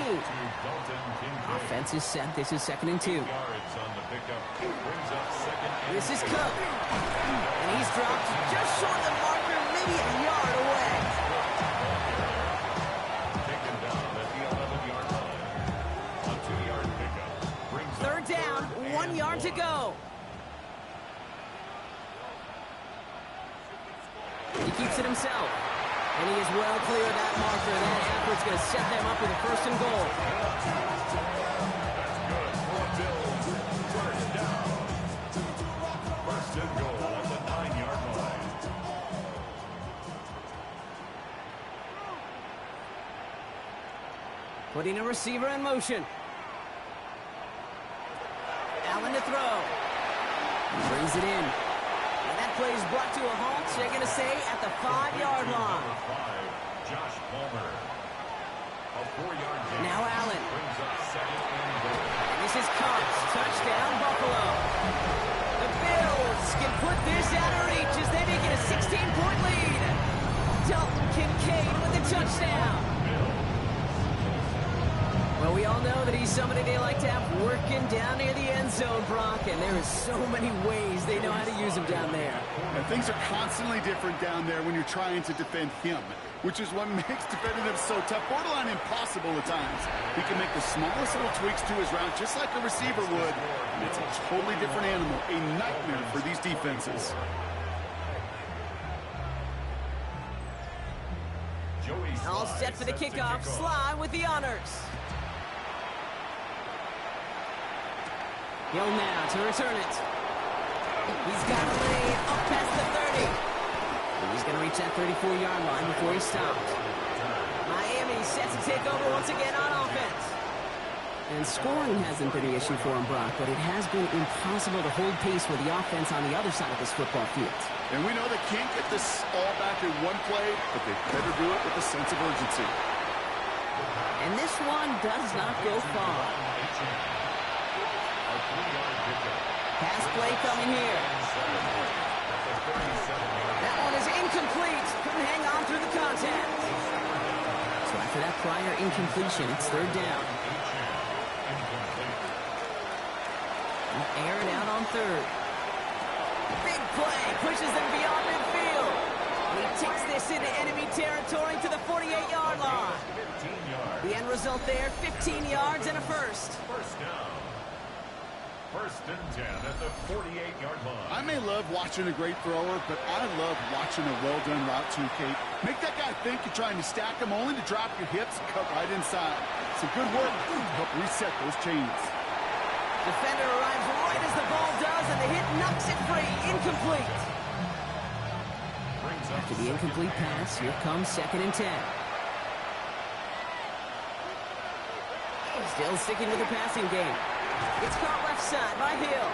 Offense is set. This is 2nd and 2. This is Cook. And he's dropped just short of the marker, maybe a yard away. Taken down at the 11-yard line. A 2-yard pickup. 3rd down, 1 yard to go. He keeps it himself. And he is well clear of that marker. That effort's going to set them up with a 1st and goal. That's good for the Bills. 1st down. 1st and goal at the 9-yard line. Putting a receiver in motion. Allen to throw. He brings it in. And that play is brought to a halt, they're going to say, at the 5-yard line. Josh Palmer. A 4-yard gain. Now Allen. Brings up 2nd and goal. And this is Cox. Touchdown, Buffalo. The Bills can put this out of reach as they make it a 16-point lead. Dalton Kincaid with the touchdown. Well, we all know that he's somebody they like to have working down near the end zone, Brock, and there is so many ways they know how to use him down there. And things are constantly different down there when you're trying to defend him, which is what makes defending him so tough, borderline impossible at times. He can make the smallest little tweaks to his route just like a receiver would, and it's a totally different animal, a nightmare for these defenses. All set for the kickoff. Sly with the honors. Hill now to return it. He's got a lane up past the 30. And he's going to reach that 34-yard line before he stopped. Miami set to take over once again on offense. And scoring hasn't been the issue for him, Brock, but it has been impossible to hold pace with the offense on the other side of this football field. And we know they can't get this all back in one play, but they better do it with a sense of urgency. And this one does not go far. Pass play coming here. That one is incomplete. Couldn't hang on through the contact. So after that prior incompletion, it's 3rd down. Air it out on 3rd. Big play. Pushes them beyond midfield. And he takes this into enemy territory to the 48-yard line. The end result there, 15 yards and a first. 1st down. 1st and 10 at the 48-yard line. I may love watching a great thrower, but I love watching a well-done route too, Kate. Make that guy think you're trying to stack him only to drop your hips and cut right inside. Some good work to help reset those chains. Defender arrives right as the ball does, and the hit knocks it free. Incomplete. After the incomplete pass, here comes 2nd and 10. Still sticking with the passing game. It's caught left side by Hill.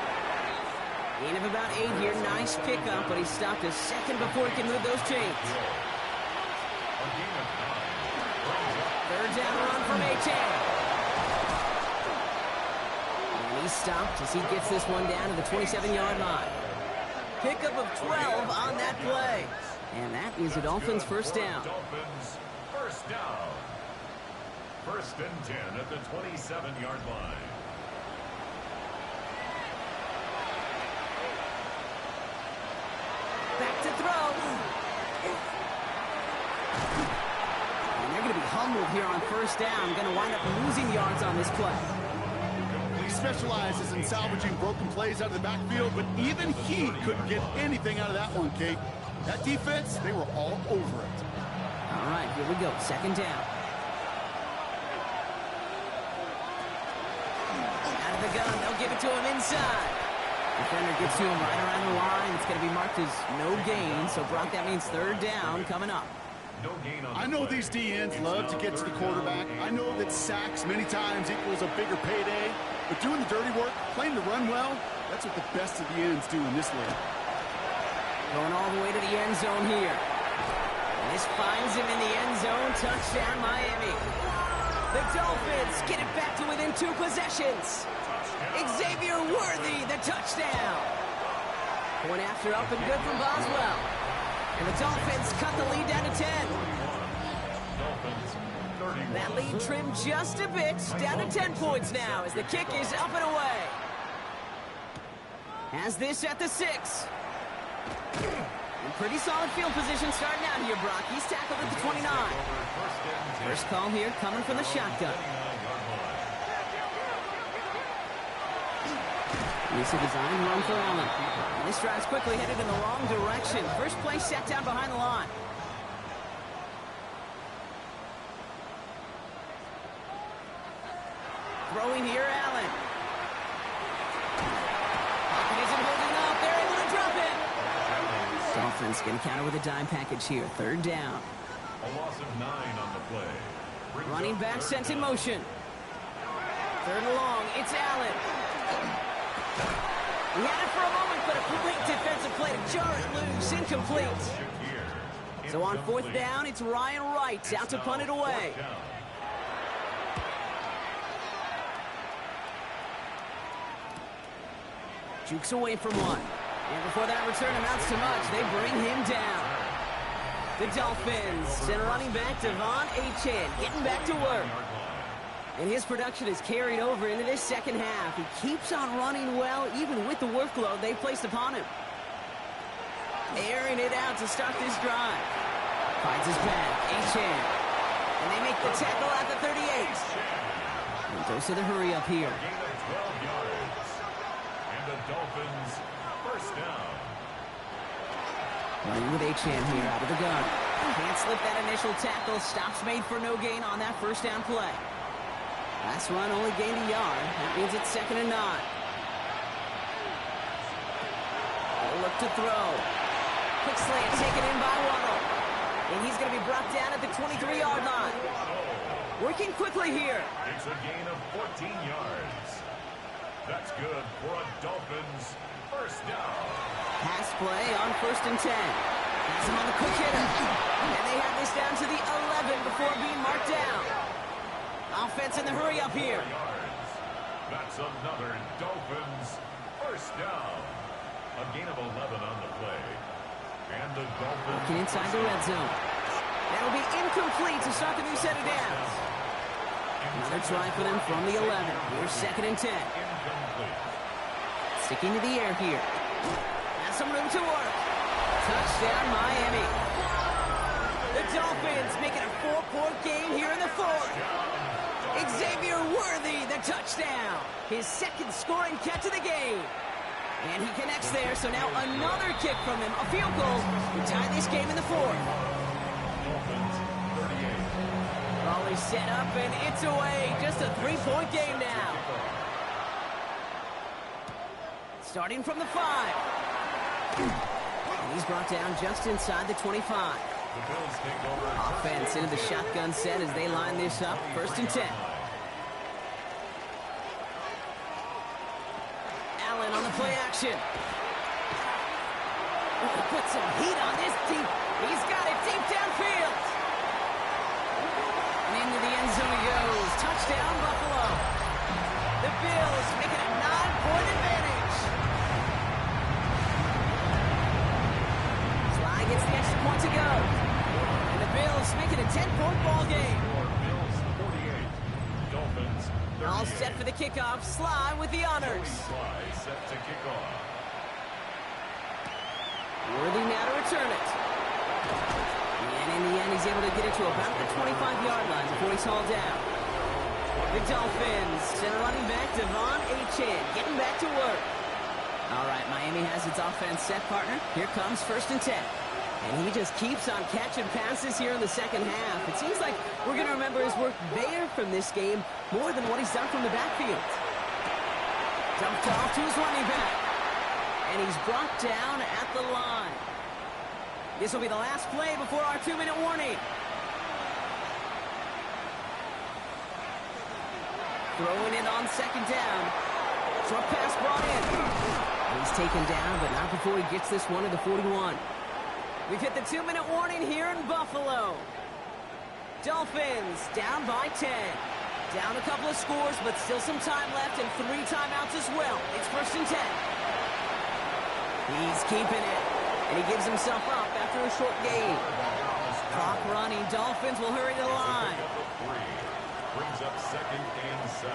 Gain of about 8 here. Nice pickup, but he stopped a second before he can move those chains. 3rd down run from A-Chain. And he stopped as he gets this one down to the 27-yard line. Pickup of 12 on that play. And that is the Dolphins' 1st down. Dolphins 1st down. 1st and 10 at the 27-yard line. Back to throw. And they're going to be humbled here on 1st down. Going to wind up losing yards on this play. He specializes in salvaging broken plays out of the backfield, but even he couldn't get anything out of that one, Kate. That defense, they were all over it. All right, here we go. 2nd down. Out of the gun. They'll give it to him inside. Defender gets to him right around the line. It's going to be marked as no gain. So, Brock, that means 3rd down coming up. No gain on I know these DNs love to get to the quarterback. I know that sacks many times equals a bigger payday. But doing the dirty work, playing the run well, that's what the best of the ends do in this league. Going all the way to the end zone here. And this finds him in the end zone. Touchdown, Miami. The Dolphins get it back to within 2 possessions. Xavier Worthy, the touchdown. Point after up and good from Boswell. And the Dolphins cut the lead down to 10. Dolphins That lead trimmed just a bit, down to 10 points now as the kick is up and away. Has this at the 6. In pretty solid field position starting out here, Brock. He's tackled at the 29. First call here coming from the shotgun. It's a design run for Allen. And this drive's quickly headed in the wrong direction. First play set down behind the line. Throwing here, Allen. Pocket isn't holding up. They're able to drop it. Dolphins going to counter with a dime package here. Third down. A loss of 9 on the play. Running back sent in motion. Third and long. It's Allen. He had it for a moment, but a complete defensive play to jar it loose. Incomplete. So on fourth down, it's Ryan Wright out to punt it away. Jukes away from one. And before that return amounts to much, they bring him down. The Dolphins send running back Devon Achane getting back to work. And his production is carried over into this second half. He keeps on running well, even with the workload they placed upon him. Airing it out to start this drive. Finds his back, Achane. And they make the tackle at the 38. And goes to the hurry up here. The Dolphins first down. Running with Achane here out of the gun. Can't slip that initial tackle. Stops made for no gain on that first down play. Last run only gained a yard. That means it's 2nd and 9. They'll look to throw. Quick slant taken in by Waddle. And he's going to be brought down at the 23-yard line. Working quickly here. It's a gain of 14 yards. That's good for a Dolphins first down. Pass play on 1st and 10. Has him on the quick hitter. And they have this down to the 11 before being marked down. Offense in the hurry up here. That's another Dolphins first down. A gain of 11 on the play. And the Dolphins looking inside the red zone. That'll be incomplete to start the new set of downs. Another try for them from the 11. Here's 2nd and 10. Sticking to the air here. Has some room to work. Touchdown, Miami. The Dolphins making a 4-point game here in the 4th. Xavier Worthy, the touchdown. His 2nd scoring catch of the game. And he connects there, so now another kick from him, a field goal, to tie this game in the 4th. Ball is set up, and it's away. Just a 3-point game now. Starting from the 5. And he's brought down just inside the 25. Offense into the shotgun set as they line this up. 1st and 10. Allen on the play action. Put some heat on this deep. He's got it deep downfield. And into the end zone he goes. Touchdown, Buffalo. The Bills making a 9-point advantage. Sly gets the extra point to go. And the Bills making a 10-point ball game. Bills 48. Dolphins 38. All set for the kickoff. Sly with the honors. Sly set to kick off. Worthy now to return it. And in the end, he's able to get it to about the 25-yard line before he's hauled down. The Dolphins send running back Devon Achane getting back to work. All right, Miami has its offense set, partner. Here comes 1st and 10. And he just keeps on catching passes here in the second half. It seems like we're going to remember his work there from this game more than what he's done from the backfield. Dumped off to his running back. And he's brought down at the line. This will be the last play before our 2-minute warning. Throwing it on 2nd down. Short pass brought in. And he's taken down, but not before he gets this one to the 41. We've hit the 2-minute warning here in Buffalo. Dolphins down by 10. Down a couple of scores, but still some time left and 3 timeouts as well. It's 1st and 10. He's keeping it, and he gives himself up after a short game. Clock running. Dolphins will hurry to the line. Brings up 2nd and 7.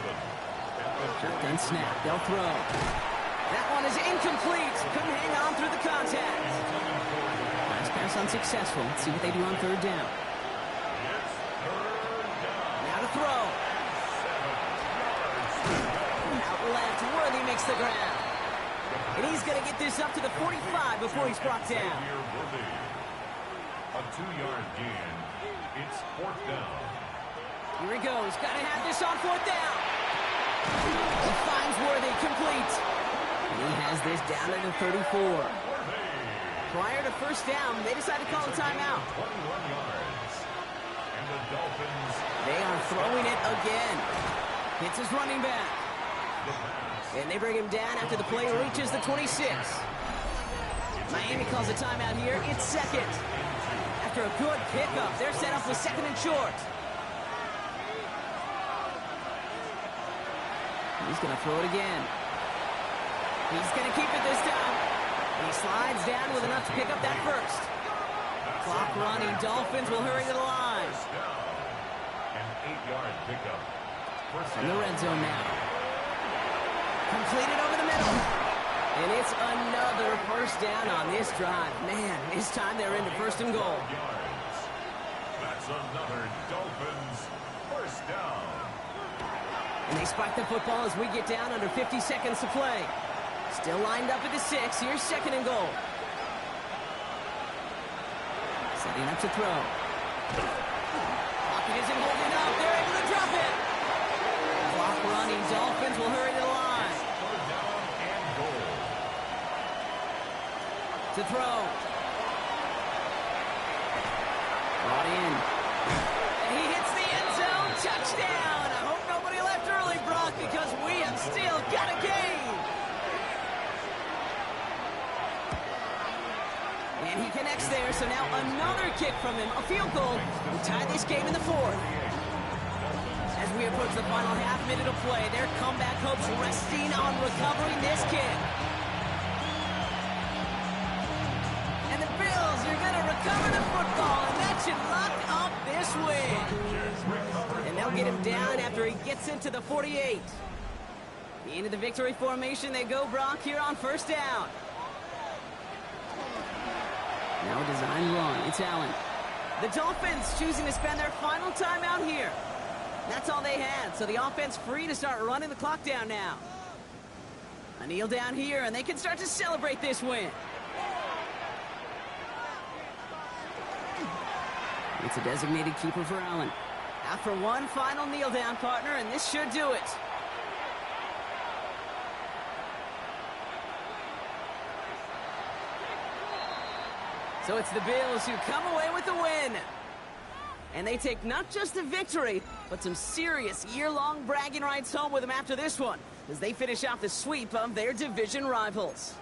Shotgun snap. They'll throw. That one is incomplete. Couldn't hang on through the contact. Last pass unsuccessful. Let's see what they do on 3rd down. Now to throw. Out left. Worthy makes the ground. And he's going to get this up to the 45 before he's brought down. A 2-yard gain. It's 4th down. Here he goes. Got to have this on 4th down. He finds Worthy, complete. And he has this down at the 34. Prior to 1st down, they decided to call a timeout. 21 yards. And the Dolphins. They are throwing it again. Hits his running back. And they bring him down after the play reaches the 26. Miami calls a timeout here. It's 2nd. After a good pickup, they're set up with 2nd and short. He's going to throw it again. He's going to keep it this time. He slides down with enough to pick up that 1st. Clock running. Dolphins will hurry to the line. An 8-yard pickup. From the red zone now. Completed over the middle. And it's another 1st down on this drive. Man, this time they're into 1st and goal. That's another Dolphins 1st down. And they spike the football as we get down under 50 seconds to play. Still lined up at the 6. Here's 2nd and goal. Setting up to throw. Pocket isn't holding up. They're able to drop it. Clock running. Dolphins will hurry to the line. 3rd down and goal. To throw. Brought in. And he hits the end zone. Touchdown. I hope nobody left early, Brock, because we have still got a game. And he connects there, so now another kick from him. A field goal will tie this game in the 4th. As we approach the final half-minute of play, their comeback hopes resting on recovering this kick. And the Bills are going to recover the football, and that should lock up this win. And they'll get him down after he gets into the 48. Into the victory formation they go, Brock, here on 1st down. Now a design run. It's Allen. The Dolphins choosing to spend their final timeout here. That's all they had, so the offense free to start running the clock down now. A kneel down here, and they can start to celebrate this win. It's a designated keeper for Allen. After one final kneel down, partner, and this should do it. So it's the Bills who come away with the win. And they take not just a victory, but some serious year-long bragging rights home with them after this one, as they finish off the sweep of their division rivals.